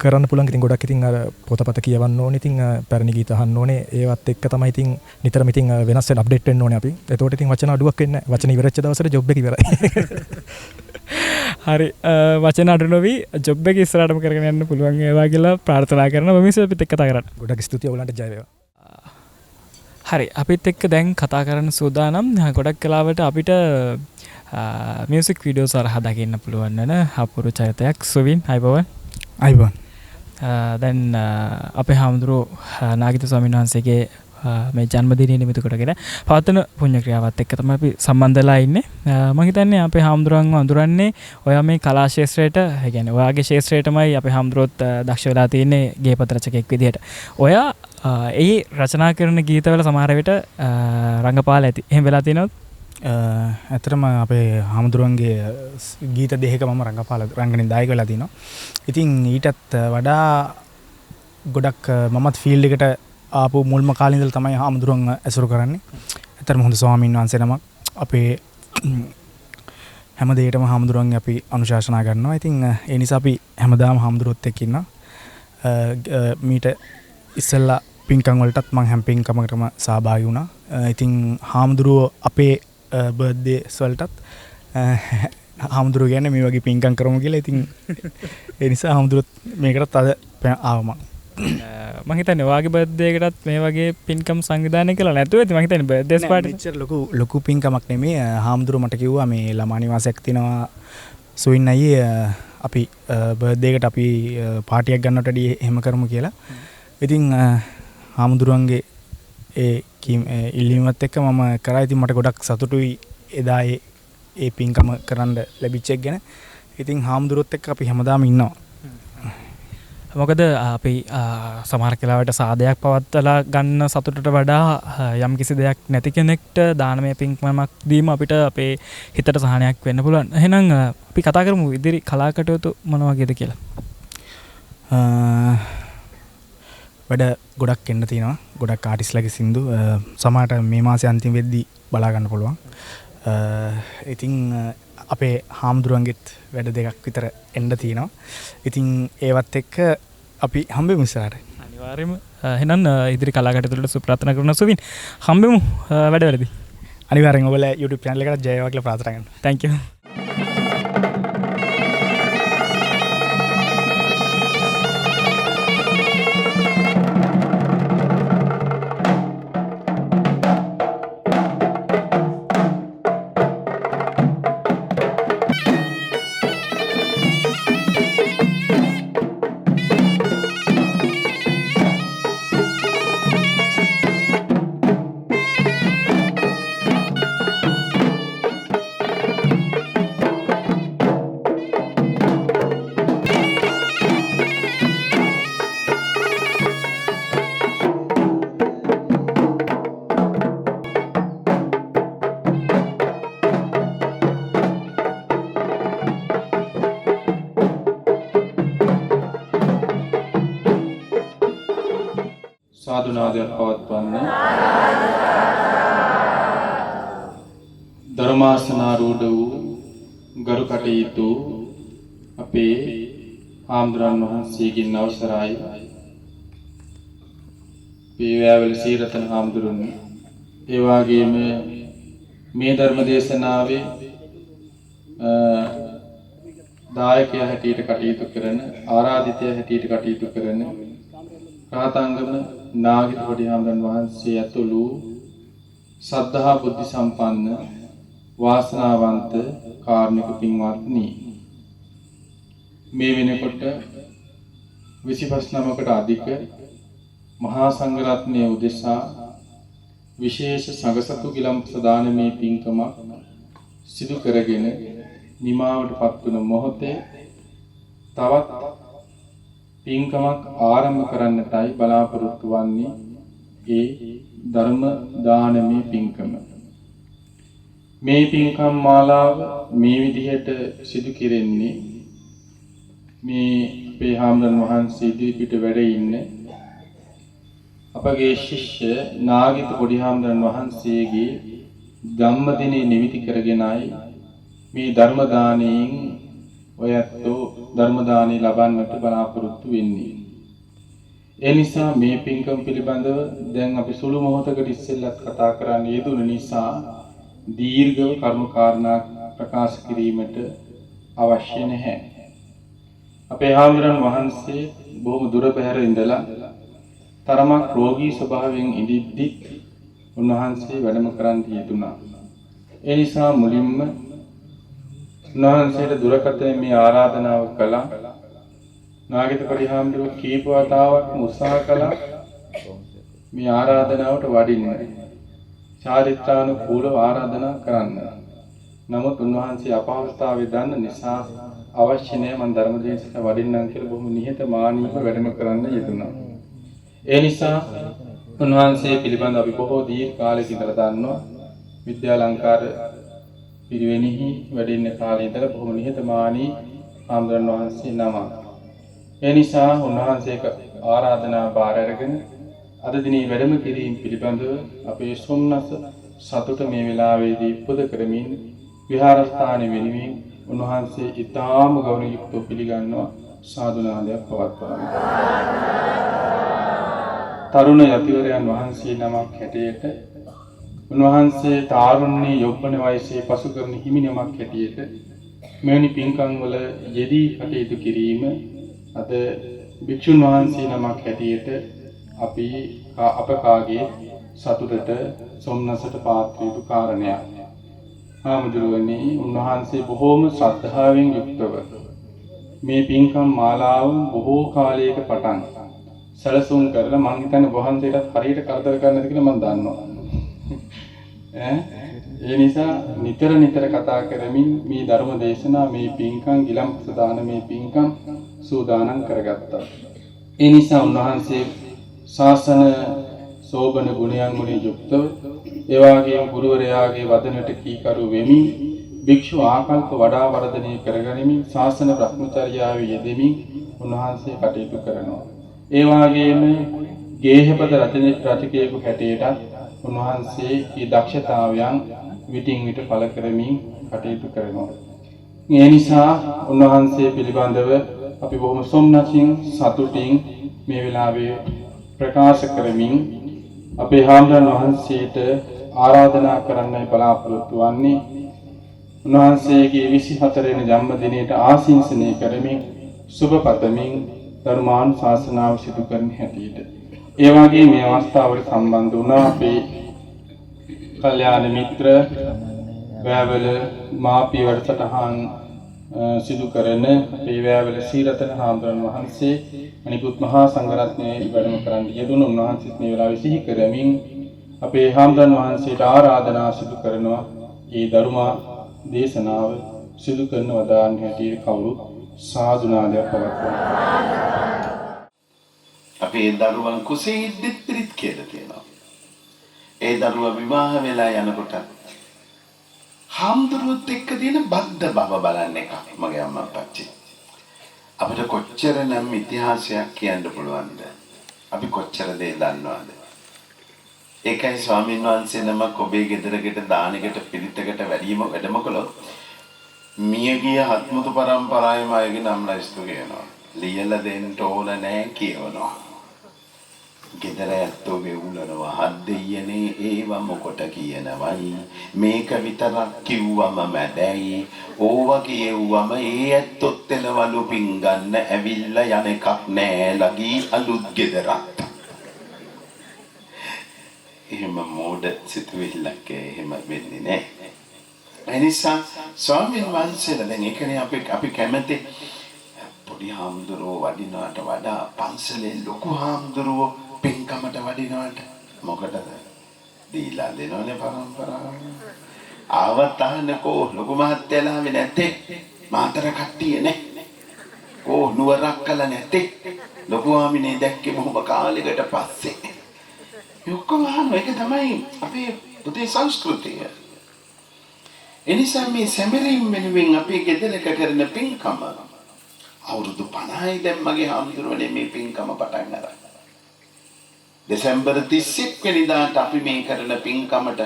කරන්න පුළුවන්. ඉතින් ගොඩක් ඉතින් අර පොතපත කියවන්න ඕනේ. ඉතින් පැරණි ගීත අහන්න ඕනේ. ඒවත් එක්ක තමයි ඉතින් නිතරම ඉතින් වෙනස් වෙන අප්ඩේට් වෙන්න ඕනේ අපි. එතකොට ඉතින් වචන අඩුවක් වෙන්නේ නැහැ. වචන ඉවරච්ච දවසට ජොබ් එක ඉවරයි. හරි වචන අඩු නොවි ජොබ් එක ඉස්සරහටම කරගෙන යන්න පුළුවන් ඒවා කියලා ප්‍රාර්ථනා කරනවා. මම ඉස්සෙල්ලා අපිත් එක්ක කතා කරන්න. ගොඩක් ස්තුතියි ඔයගලන්ට ජය වේවා. හරි අපිත් එක්ක දැන් කතා කරන්න සූදානම්. ගොඩක් කලාවට අපිට මියුසික් වීඩියෝස් හරහා දකින්න පුළුවන් වෙන අපූර්ව චරිතයක් සුවින් අයබෝවන්. අයබෝවන්. දැන් අපේ හාමුදුරුවෝ නාගිත ස්වාමීන් වහන්සේගේ මේ ජන්මදිනය නිමිති කොටගෙන පවත්වන පුණ්‍ය ක්‍රියාවත් එක්ක තමයි අපි සම්බන්ධලා ඉන්නේ. මම හිතන්නේ අපේ හාමුදුරුවන්ව අඳුරන්නේ ඔයා මේ කලා ශාස්ත්‍රයට, ඒ කියන්නේ ඔයාගේ ශාස්ත්‍රයටමයි අපේ හාමුදුරුවොත් දක්ෂ වෙලා තියෙන්නේ ගේපත රචකෙක් විදියට. ඔයා ඒ රචනා කරන ගීතවල සමහර විට රංගපාල ඇති. එහෙම වෙලා තියෙනවද? ඇත්තටම අපේ හාමුදුරුවන්ගේ ගීත දෙකක මම රංගනෙන් දායක වෙලා තිනවා. ඉතින් ඊටත් වඩා ගොඩක් මමත් ෆීල්ඩ් එකට ආපු මුල්ම කාලේ ඉඳලා තමයි හාමුදුරුවන් ඇසුරු කරන්නේ. ඇත්තටම හොඳ ස්වාමීන් වහන්සේ නමක්. අපේ හැම දෙයකටම හාමුදුරුවන්ගේ අපි අනුශාසනා කරනවා. ඉතින් ඒ නිසා අපි හැමදාම හාමුදුරුවොත් එක්ක ඉන්නවා. මීට ඉස්සෙල්ලා පින්කම් වලටත් මම හැම පින්කමකටම සහභාගී වුණා. ඉතින් හාමුදුරුවෝ අපේ බර්ත්ඩේස් වලටත් හාමුදුරුවෝ කියන්නේ මේ වගේ පින්කම් කරමු කියලා. ඉතින් ඒ නිසා හාමුදුරුවොත් මේකටත් අද ආවම මම හිතන්නේ ඔයාගේ බර්ත්ඩේ එකටත් මේ වගේ පින්කම් සංවිධානය කළා නැතුව ඇති. මම හිතන්නේ බර්ත්ඩේස් පාටි මෙච්චර ලොකු පින්කමක් නෙමෙයි. හාමුදුරුවෝ මට කිව්වා මේ ළමා නිවාසයක් තියෙනවා සුවින් අයියේ අපි බර්ත්ඩේ එකට අපි පාටියක් ගන්නවට වැඩි එහෙම කරමු කියලා. ඉතින් හාමුදුරුවන්ගේ ඒ ඉල්ලීමත් එක්ක මම කරා. ඉතින් මට ගොඩක් සතුටුයි එදා ඒ පින්කම කරන්න ලැබිච්ච එක ගැන. ඉතින් හාමුදුරුවොත් එක්ක අපි හැමදාම ඉන්නවා. මොකද අපි සමහර කාලවට සාදයක් පවත්වලා ගන්න සතුටට වඩා යම් කිසි දෙයක් නැති කෙනෙක්ට දානමය පින්කමක් දීම අපිට අපේ හිතට සහනයක් වෙන්න පුළුවන්. එහෙනම් අපි කතා කරමු ඉදිරි කලා කටයුතු මොන වගේද කියලා. වැඩ ගොඩක් එන්න තියෙනවා. ගොඩක් ආටිස්ලාගේ සින්දු සමහරට මේ මාසේ අන්තිම වෙද්දී බලා ගන්න පුළුවන්. ඉතින් අපේ හාමුදුරුවන්ගෙත් වැඩ දෙකක් විතර එන්න තියෙනවා. ඉතින් ඒවත් එක්ක අපි හම්බෙමු ඉස්සරහට. අනිවාර්යයෙන්ම. එහෙනම් ඉදිරි කලා කටයුතු වලට සුප්‍රාර්ථනා කරන සුවින් හම්බෙමු වැඩවලදී. අනිවාර්යෙන් ඔයාලා YouTube channel එකට ජය වේවා කියලා ප්‍රාර්ථනා කරනවා. Thank you. සාදුනාදයක් පවත්වන්න. ධර්මාසනාරූඪ වූ ගරු කටයුතු අපේ ආම්ද්‍රන් වහන්සේගෙන් අවසරයි. පීවැවල සීරතන හාමුදුරුවෝ ඒ වගේම මේ ධර්ම දේශනාවේ දායකයා හැටියට කටයුතු කරන ආරාධිතයා හැටියට කටයුතු කරන රාතංගම නාගිත පොඩිහාමුදුරන් වහන්සේ ඇතුළු සද්ධා බුද්ධ සම්පන්න වාසනාවන්ත කාර්මික පින්වත්නි, මේ වෙනකොට 25 අධික මහා සංඝරත්නයේ උදෙසා විශේෂ සංඝසතු ගිලම් ප්‍රදානමේ පින්කමක් සිදු කරගෙන නිමාවට පත්වන මොහොතේ තවත් පින්කමක් ආරම්භ කරන්නටයි බලාපොරොත්තු වන්නේ. ඒ ධර්ම දානමේ පින්කම. මේ පින්කම් මාලාව මේ විදිහට සිදු කෙරෙන්නේ මේ අපේ හාමුදුරන් වහන්සේ ඉදිරිපිට වැඩ ඉන්න අපගේ ශිෂ්‍ය නාගිත පොඩිහාමුදුරන් වහන්සේගේ ජන්මදිනය නිමිති කරගෙනයි මේ ධර්ම දානයෙන් ඔයත්ෝ ධර්ම දානය ලබන්නට බලාපොරොත්තු වෙන්නේ. ඒ නිසා මේ පින්කම් පිළිබඳව දැන් අපි සුළු මොහොතකට ඉස්සෙල්ලත් කතා කරන්න යෙදුන නිසා දීර්ඝව කරුණු කාරණා ප්‍රකාශ කිරීමට අවශ්‍ය නැහැ. අපේ හාමුදුරන් වහන්සේ බොහොම දුර බැහැර ඉඳලා තරමක් රෝගී ස්වභාවයෙන් ඉඳිද්දි උන්වහන්සේ වැඩම කරන්න යෙදුණා. ඒ නිසා මුලින්ම උන්වහන්සේට දුරකථනයෙන් මේ ආරාධනාව කළා. නාගිත පරිහාමුදුරුවෝ කීප වතාවක් උත්සාහ කළා මේ ආරාධනාවට වඩින්න. චාරිත්‍රානුකූලව ආරාධනා කරන්න. නමුත් උන්වහන්සේ අපහසුතාවය දන්න නිසා අවශ්‍ය නැහැ මම ධර්මදේශනට වඩින්නම් කියලා බොහොම නිහතමානීව වැඩම කරන්න යෙදුණා. ඒ නිසා උන්වහන්සේ පිළිබඳ අපි බොහෝ දීර්ඝ කාලයක ඉඳලා දන්නවා. විද්‍යාලංකාර පිරිවෙනෙහි වැඩින්න කාලේ ඉඳලා බොහොම නිහතමානී ආම්දරන් වහන්සේ නම. ඒ නිසා උන්වහන්සේක ආරාධනා බාර අරගෙන අද දිනේ වැඩම කිරීම පිළිබඳව අපේ සොම්නස සතුට මේ වෙලාවේදී පුද කරමින් විහාරස්ථානයේ වෙනුවෙන් උන්වහන්සේ ඊටාම ගෞරවයුක්තව පිළිගන්නවා සාදුනාදයක් පවත්වනවා. තරුණ යතිවරයන් වහන්සේ නමක් හැටියට උන්වහන්සේ තාරුණ්‍ය යෞවන වයසේ පසු කරන හිමි නමක් හැටියට මෙවැනි පින්කම් වල යෙදී කටයුතු කිරීම අද භික්ෂුන් වහන්සේ නමක් හැටියට අපි අප කාගේ සතුටට සොම්නසට පාත්‍ර වූ කාරණයක්. හාමුදුරුවනි උන්වහන්සේ බොහෝම ශ්‍රද්ධාවෙන් යුක්තව මේ පින්කම් මාලාව බොහෝ කාලයක පටන් සැලසුම් කරලා මං හිතන්නේ වහන්සේට හරියට කරදර කරන්නද කියලා මම දන්නවා. ඒ නිසා නිතර කතා කරමින් මේ ධර්ම දේශනා මේ පින්කම් ගිලම්පස දාන මේ පින්කම් සූදානම් කරගත්තා. ඒ නිසා උන්වහන්සේ ශාසන සෝබන ගුණයන් මුලින් යුක්තව ඒ වගේම ගුරුවරයාගේ වදනට කීකරු වෙමින් භික්ෂු ආකල්ප වඩා වර්ධනය කරගනිමින් ශාසන භ්‍රමචර්යාවේ යෙදෙමින් උන්වහන්සේ කටයුතු කරනවා. ඒ වගේම ගේහපද රචකයෙකු හැටියට උන්වහන්සේගේ දක්ෂතාවයන් විටින් විට පළ කරමින් කටයුතු කරනවා. ඒ නිසා උන්වහන්සේ පිළිබඳව අපි බොහොම සොම්නසින් සතුටින් මේ වෙලාවේ ප්‍රකාශ කරමින් අපේ හාමුදුරන් වහන්සේට ආරාධනා කරන්නයි බලාපොරොත්තු වන්නේ. උන්වහන්සේගේ 24 වෙනි ජන්මදිනයට ආශිංසනය කරමින් සුබ පතමින් ධර්මානුශාසනාව සිදු කරන හැටියට. ඒ වගේ මේ අවස්ථාවට සම්බන්ධ වුණා අපේ කල්යාණ මිත්‍ර වැවල මාපිය වැඩසටහන් සිදු කරන අපේ වැවල සීරතන හාමුදුරන් වහන්සේ අනිකුත් මහා සංඝරත්නයේ වැඩම කරන්න යෙදුණු උන්වහන්සේත් මේ වෙලාවේ සිහි කරමින් අපේ හාමුදුරන් වහන්සේට ආරාධනා සිදු කරනවා. ඒ ධර්ම දේශනාව සිදු කරන වදාන් හැටියට කවුරුත් සාදුනාදයක් පවත්වනවා. අපේ දරුවන් කුසේ ඉද්දිත් පිරිත් කියලා තියෙනවා. ඒ දරුවා විවාහ වෙලා යනකොට හාමුදුරුවොත් එක්ක තියෙන බද්ධ බව බලන්න එකක් මගේ අම්මා අප්පච්චි. අපිට කොච්චරනම් ඉතිහාසයක් කියන්න පුළුවන්ද? අපි කොච්චර දේ දන්නවද? ඒකයි ස්වාමීන් වහන්සේ නමක් ඔබේ ගෙදරකට දානකට පිරිතකට වැඩම කළොත් මියගිය හත්මුතු පරම්පරාවේ අයගේ නම් ලයිස්තු කියනවා. ලියලා දෙන්න ඕන නැහැ කියනවා. ගෙදර ඇත්තෝ වෙවුලනවා හත් දෙයනේ ඒව මොකට කියනවයි මේක විතරක් කිව්වම මැදයි ඕව කියෙව්වම ඒ ඇත්තොත් එනවලු පින් ගන්න ඇවිල්ලා යන එකක් නෑ ලගී අලුත් ගෙදරක්. එහෙම මෝඩ සිතුවිල්ලක් එහෙම වෙන්නේ නෑ. එනිසා ස්වාමීන් වහන්සේලා දැන් ඒකනේ අපි කැමති පොඩි හාමුදුරුවෝ වඩිනවට වඩා පන්සලේ ලොකු හාමුදුරුවෝ පින්කමට වඩිනවට මොකටද? දීලා දෙනවනේ පරම්පරාව. ආවත් අහන්නකෝ ලොකු මහත්තයලා වෙ නැත්තේ මාතර කට්ටිය නේ. කෝ නුවරක් කළ නැත්තේ ලොකු ආමිනේ දැක්කේ බොහොම කාලයකට පස්සේ. යොක්කම අහනවා ඒක තමයි අපේ පුතේ සංස්කෘතිය. එනිසා මේ සැමරීම් වෙනුවෙන් අපේ ගෙදරක කරන පින්කම අවුරුදු 50යි දැන් මගේ හාමුදුරුවනේ මේ පින්කම පටන් අරන්. දෙසැම්බර් 31 වෙනිදාට අපි මේ කරන පින්කමට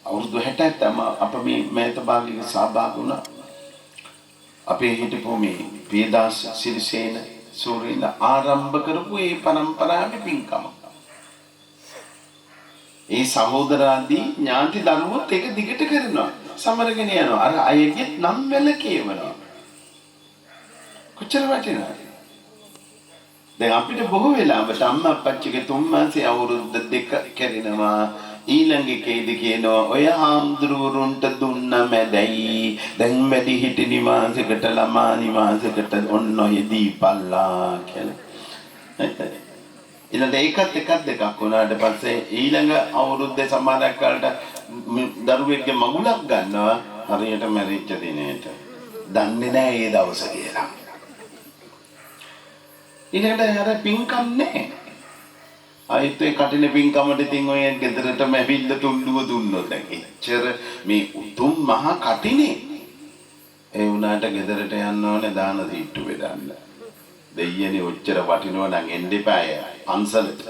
අවුරුදු 60ක් තම අප මේ මෑත භාගයේ සහභාගී වුණා. අපේ හිටපු මේ පියදාස සිරිසේන සූරීල ආරම්භ කරපු ඒ පරම්පරාවේ පින්කම. ඒ සහෝදරාදී ඥාති දරුවොත් ඒක දිගට කරනවා. සමරගෙන යනවා. අර අයගෙත් නම් වැල කියවනවා. කොච්චර වටිනවද? දැන් අපිට බොහෝ වෙලාවට අම්මා අප්පච්චිගේ 3 මාසේ අවුරුද්ද 2 කැරිනවා. ඊළඟ එකේදී කියනවා ඔය හාමුදුරුවරුන්ට දුන්න මැදයි දැන් වැඩි හිටි නිවාසයකට ළමා නිවාසයකට ඔන්න ඔය දීපල්ලා කියලා. ඊළඟ ඒකත් එකක් දෙකක් වුණාට පස්සේ ඊළඟ අවුරුද්දේ සමහරක් කාලට දරුවෙක්ගේ මගුලක් ගන්නවා හරියට මැරිච්ච දිනේට. දන්නේ නැහැ ඒ දවස කියලා. ඊළඟට අර පින්කම් නැහැ. ආයෙත් ඒ කටින පින්කමට ඉතින් ඔය ගෙදරටම ඇවිල්ලා තුන්ඩුව දුන්නොත් දැන් එච්චර මේ උතුම් මහා කටිනේ. ඒ වුණාට ගෙදරට යන්න ඕනේ දාන දීට්ටු බෙදන්න. දෙයියනේ ඔච්චර වටිනවා නම් එන්න එපාය පන්සලට.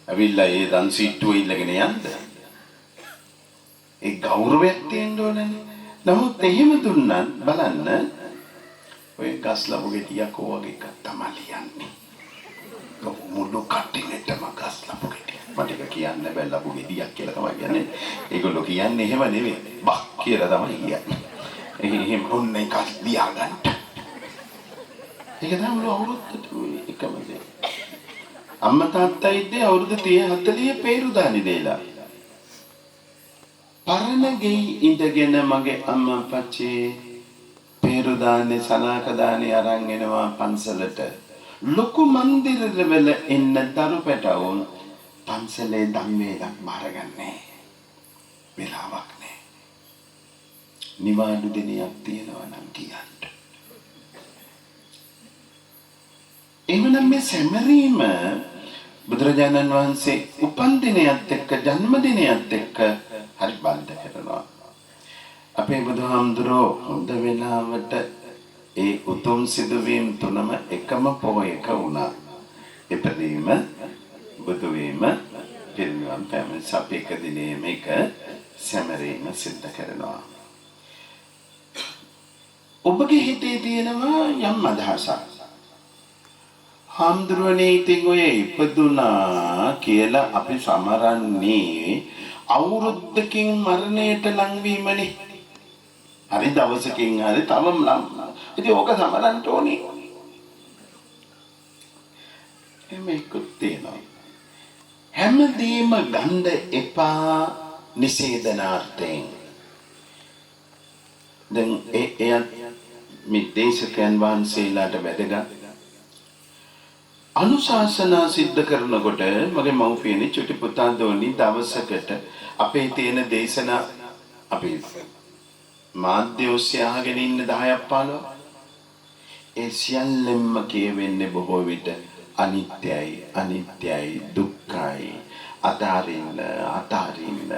ඇවිල්ලා ඒ දන් සීට්ටුව ඉල්ලගෙන යන්න. ඒ ගෞරවයක් තියෙන්න ඕනේ. නමුත් එහෙම දුන්නත් බලන්න ඔය ගස් ලැබු ගෙඩියක් වගේ එකක් තමයි ලියන්නේ. මුළු කටිනෙටම ගස් ලැබු ගෙඩිය. මට ඒක කියන්න බෑ ලැබු ගෙඩියක් කියලා තමයි කියන්නේ. ඒගොල්ලෝ කියන්නේ එහෙම නෙවෙයි. බක් කියලා තමයි කියන්නේ. එහෙම ඔන්නේ එකක් ලියාගන්න. ඒක තමයි මුළු අවුරුද්දට එකම දේ. අම්මා තාත්තා ඉද්දී අවුරුදු 30 40 පේරුදානි දෙලා. පරණ ගෙයි ඉඳගෙන මගේ අම්මා අප්පච්චි පේරුදානේ සනාකදානේ අරන් එනවා පන්සලට. ලොකු මන්දිරවල එන්න දරු පැටවුන් පන්සලේ ධම්මේලක් බාරගන්නේ. වෙලාවක් නෑ. නිවාඩු දිනයක් තියෙනවා නම් කියන්න. එවනම් මේ සැමරීම බුදුරජාණන් වහන්සේ උපන් දිනයත් එක්ක ජන්මදිනයත් එක්ක හරි බද්ධ කරනවා. අපේ බුදුහාමුදුරෝ හොඳ වෙලාවට ඒ උතුම් සිදුවීම් තුනම එකම පොහොයක වුණා. ඉපදීම, බුදු වීම, පිරිනිවන් පෑම අපි එක දිනේ මේක සැමරීම සිද්ධ කරනවා. ඔබගේ හිතේ තියෙනවා යම් අදහසක්. හාමුදුරුවනේ ඉතින් ඔය ඉපදුනා කියලා අපි සමරන්නේ අවුරුද්දකින් මරණයට ලංවීමනේ. හරි දවසකින් හරි තවම ලම්. ඉතින් ඕක සමරන්න ඕනේ. මේකුත් තියෙනවා. හැමදේම ගන්න එපා නිසේදනාර්ථයෙන්. දැන් එය මේ දේශකයන් වහන්සේලාට වැදගත්. අනුශාසනා සිද්ධ කරනකොට මගේ මව්පියනි චුටි පුතා දෝනි දවසකට අපේ තියෙන දේශනා අපි මාධ්‍ය ඔස්සේ අහගෙන ඉන්න 10ක් 15 ඒ සියල්ලම කියවෙන්නේ බොහෝ විට අනිත්‍යයි අනිත්‍යයි දුක්ඛයි අතාරින්න අතාරින්න.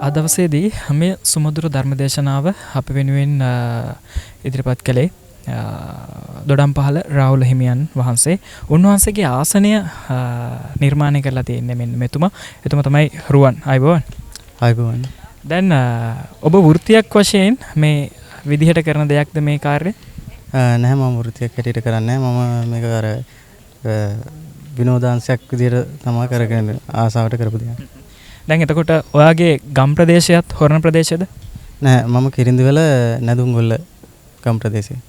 අද දවසේදී මේ සුමధుර ධර්මදේශනාව අප වෙනුවෙන් ඉදිරිපත් කළේ දොඩම්පහළ රාහුල හිමියන් වහන්සේ. උන්වහන්සේගේ ආසනය නිර්මාණය කරලා තියෙන්නේ මෙන්න මෙතුමා. එතුමා තමයි රුවන්. ආයුබෝවන්. ආයුබෝවන්. දැන් ඔබ වෘත්තියක් වශයෙන් මේ විදිහට කරන දෙයක්ද මේ කාර්යය? නැහැ, මම වෘත්තියක් හැටියට කරන්නේ නැහැ. මම මේක අර විනෝදාංශයක් විදිහට තමයි කරගෙන ආසාවට කරපු දෙයක්. දැන් එතකොට ඔයාගේ ගම් ප්‍රදේශයත් හොරණ ප්‍රදේශයද? නැහැ, මම කිරින්දිවල නැදුම්ගොල්ල ගම් ප්‍රදේශයේ.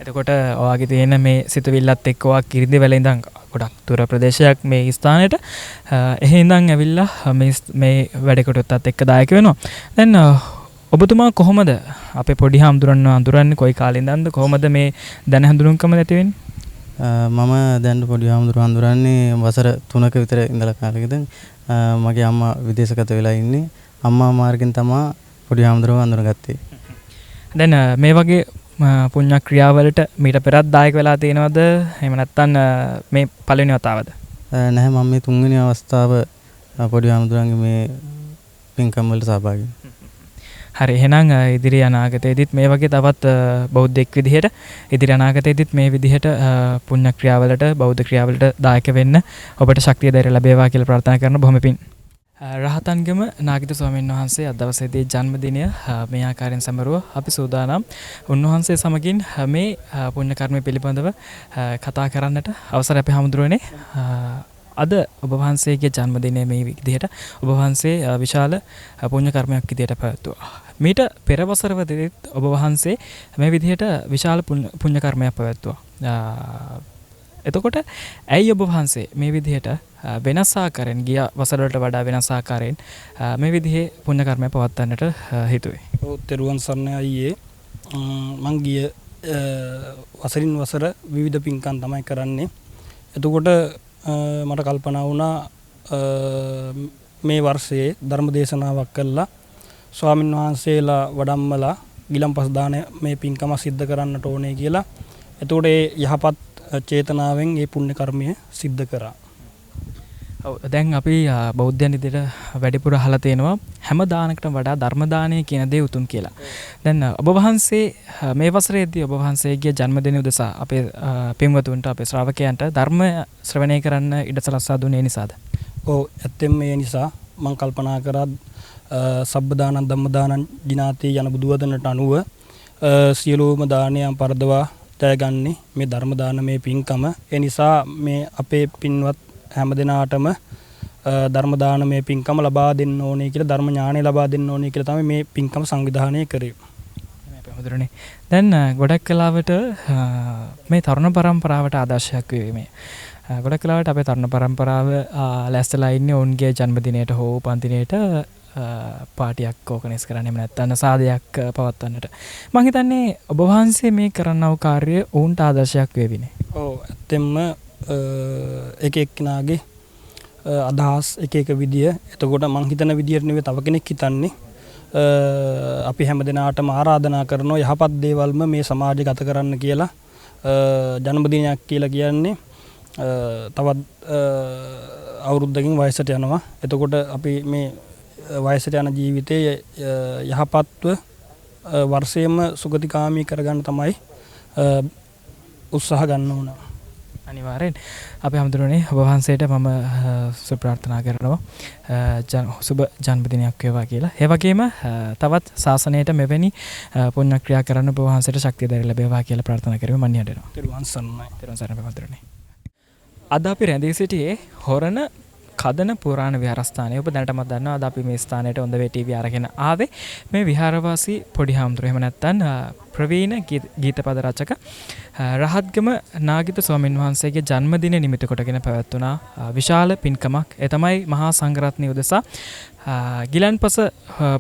එතකොට ඔයාගේ තියෙන මේ සිතුවිල්ලත් එක්ක ඔයා කිරින්දිවල ඉඳන් ගොඩක් දුර ප්‍රදේශයක් මේ ස්ථානෙට එහෙ ඉඳන් ඇවිල්ලා මේ වැඩකටත් එක්ක දායක වෙනවා. දැන් ඔබතුමා කොහොමද අපේ පොඩි හාමුදුරන්ව අඳුරන්නේ? කොයි කාලේ ඉඳන්ද? කොහොමද මේ දැන හඳුනුම්කම නැති වෙන්නේ? මම දැන් පොඩි හාමුදුරුවෝ හඳුරන්නේ වසර 3ක විතර ඉඳලා කාලෙකද. මගේ අම්මා විදේශගත වෙලා ඉන්නේ. අම්මා මාර්ගෙන් තමයි පොඩි හාමුදුරුවෝ හඳුනගත්තේ. දැන් මේ වගේ පුණ්‍ය ක්‍රියාවලට මීට පෙරත් දායක වෙලා තියෙනවද? එහෙම නැත්නම් මේ පළවෙනි වතාවද? නැහැ, මම මේ තුන්වෙනි අවස්ථාව පොඩි හාමුදුරන්ගේ මේ පින්කම් වලට සහභාගී වෙනවා. හරි, එහෙනම් ඉදිරි අනාගතයේදීත් මේ වගේ තවත් බෞද්ධෙක් විදිහට ඉදිරි අනාගතයේදීත් මේ විදිහට පුණ්‍ය ක්‍රියාවලට බෞද්ධ ක්‍රියාවලට දායක වෙන්න ඔබට ශක්තිය ධෛර්යය ලැබේවා කියලා ප්‍රාර්ථනා කරන බොහොම පිං. රහතන්ගම නාගිත ස්වාමීන් වහන්සේ අද දවසේදී ජන්මදිනය මේ ආකාරයෙන් සමරුව අපි සූදානම් උන්වහන්සේ සමගින් මේ පුණ්‍ය කර්මය පිළිබඳව කතා කරන්නට අවසර අපි හමුදුරනේ. අද ඔබ වහන්සේගේ ජන්මදිනය මේ විදිහට ඔබ වහන්සේ විශාල පුණ්‍ය කර්මයක් විදිහට පැවැත්වුවා. මීට පෙර වසරවලදීත් ඔබ වහන්සේ මේ විදිහට විශාල පුණ්‍ය කර්මයක් පැවැත්වුවා. එතකොට ඇයි ඔබ වහන්සේ මේ විදිහට වෙනස් ආකාරයෙන් ගිය වසරවලට වඩා වෙනස් ආකාරයෙන් මේ විදිහේ පුණ්‍ය කර්මයක් පවත්වන්නට හිතුවේ? ඔව්, තෙරුවන් සරණයි අයියේ. මං ගිය වසරින් වසර විවිධ පින්කම් තමයි කරන්නේ. එතකොට මට කල්පනා වුණා මේ වර්ෂයේ ධර්ම දේශනාවක් කළා ස්වාමින් වහන්සේලා වඩම්මලා ගිලම්පස් දාන මේ පින්කම සිද්ධ කරන්නට ඕනේ කියලා. එතකොට ඒ යහපත් චේතනාවෙන් මේ පුණ්‍ය කර්මය සිද්ධ කරා. ඔව්, දැන් අපි බෞද්ධයන් විදිහට වැඩිපුර අහලා තියෙනවා හැම දානකටම වඩා ධර්ම දානය කියන දේ උතුම් කියලා. දැන් ඔබ වහන්සේ මේ වසරේදී ඔබ වහන්සේගේ ජන්මදිනය උදෙසා අපේ පින්වතුන්ට අපේ ශ්‍රාවකයන්ට ධර්ම ශ්‍රවණය කරන්න ඉඩ සලස්වා දුන්නේ නිසාද? ඔව්, ඇත්තෙන්ම ඒ නිසා මම කල්පනා කරා සබ්බ දානං ධම්ම දානං ජිනාති යන බුදුවදනට අනුව සියලුම දානයන් පරදවා ජයගන්නේ මේ ධර්ම දානමය පින්කම. ඒ නිසා මේ අපේ පින්වත් හැම දිනාටම ධර්ම දානමය පින්කම ලබා දෙන්න ඕනේ කියලා, ධර්ම ඥානය ලබා දෙන්න ඕනේ කියලා තමයි මේ පින්කම සංවිධානය කරේ. දැන් ගොඩක් කලාවට මේ තරුණ පරම්පරාවට ආදර්ශයක් වේ මේ. ගොඩක් කලාවට අපේ තරුණ පරම්පරාව ලැස්තලා ඉන්නේ ඔවුන්ගේ ජන්මදිනයට හෝ උපන්දිනයට පාටියක් ඕකනස් කරන්න, එහෙම නැත්නම් සාදයක් පවත්වන්නට. මම හිතන්නේ ඔබ වහන්සේ මේ කරන්නව කාර්යය ඔවුන්ට ආදර්ශයක් වේවිනේ. ඔව්, ඇත්තෙන්ම එක එක්කෙනාගේ අදහස් එක එක විදිය. එතකොට මං හිතන විදියට නෙවෙයි තව කෙනෙක් හිතන්නේ. අපි හැම දිනාටම ආරාධනා කරනවා යහපත් දේවල්ම මේ සමාජය ගත කරන්න කියලා. ජන්මදිනයක් කියලා කියන්නේ තවත් අවුරුද්දකින් වයසට යනවා. එතකොට අපි මේ වයසට යන ජීවිතයේ යහපත්ව වර්ෂයෙන්ම සුගතිකාමී කරගන්න තමයි උත්සාහ ගන්න ඕන. අනිවාර්යෙන් අපි හඳුනන්නේ ඔබ වහන්සේට මම සුබ ප්‍රාර්ථනා කරනවා සුබ ජන්මදිනයක් වේවා කියලා. ඒ වගේම තවත් ශාසනයට මෙවැනි පුණ්‍ය ක්‍රියා කරන්න ඔබ වහන්සේට ශක්තිය ධෛර්යය ලැබේවා කියලා ප්‍රාර්ථනා කරමු. මන් යඩනවා. තෙරුවන් සරණයි. තෙරුවන් සරණයි හඳුනන්නේ. අද අපි රැඳී සිටියේ හොරණ කදන පුරාණ විහාරස්ථානයේ. ඔබ දැනටමත් දන්නවා අද අපි මේ ස්ථානයට හොඳ වේ ටීවී අරගෙන ආවේ මේ විහාරවාසී පොඩි හාමුදුරුවෝ, එහෙම නැත්නම් ප්‍රවීණ ගීතපද රචක රහත්ගම නාගිත ස්වාමීන් වහන්සේගේ ජන්මදින නිමිති කොටගෙන පැවැත්වුණා විශාල පින්කමක්. ඒ තමයි මහා සංඝරත්නය උදෙසා ගිලන්පස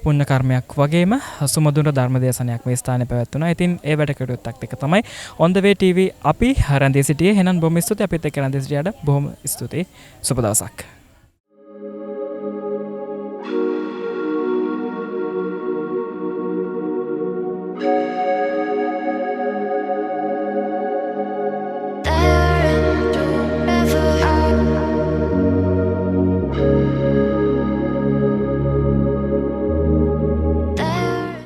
පුණ්‍ය කර්මයක් වගේම සුමధుර ධර්ම දේශනයක් මේ ස්ථානයේ පැවැත්වුණා. ඉතින් ඒ වැඩ කටයුත්තක් එක තමයි On the Way TV අපි රැඳී සිටියේ. එහෙනම් බොහොම ස්තුතියි අපිත් එක්ක රැඳී සිටියාට. බොහොම ස්තුතියි. සුබ දවසක්.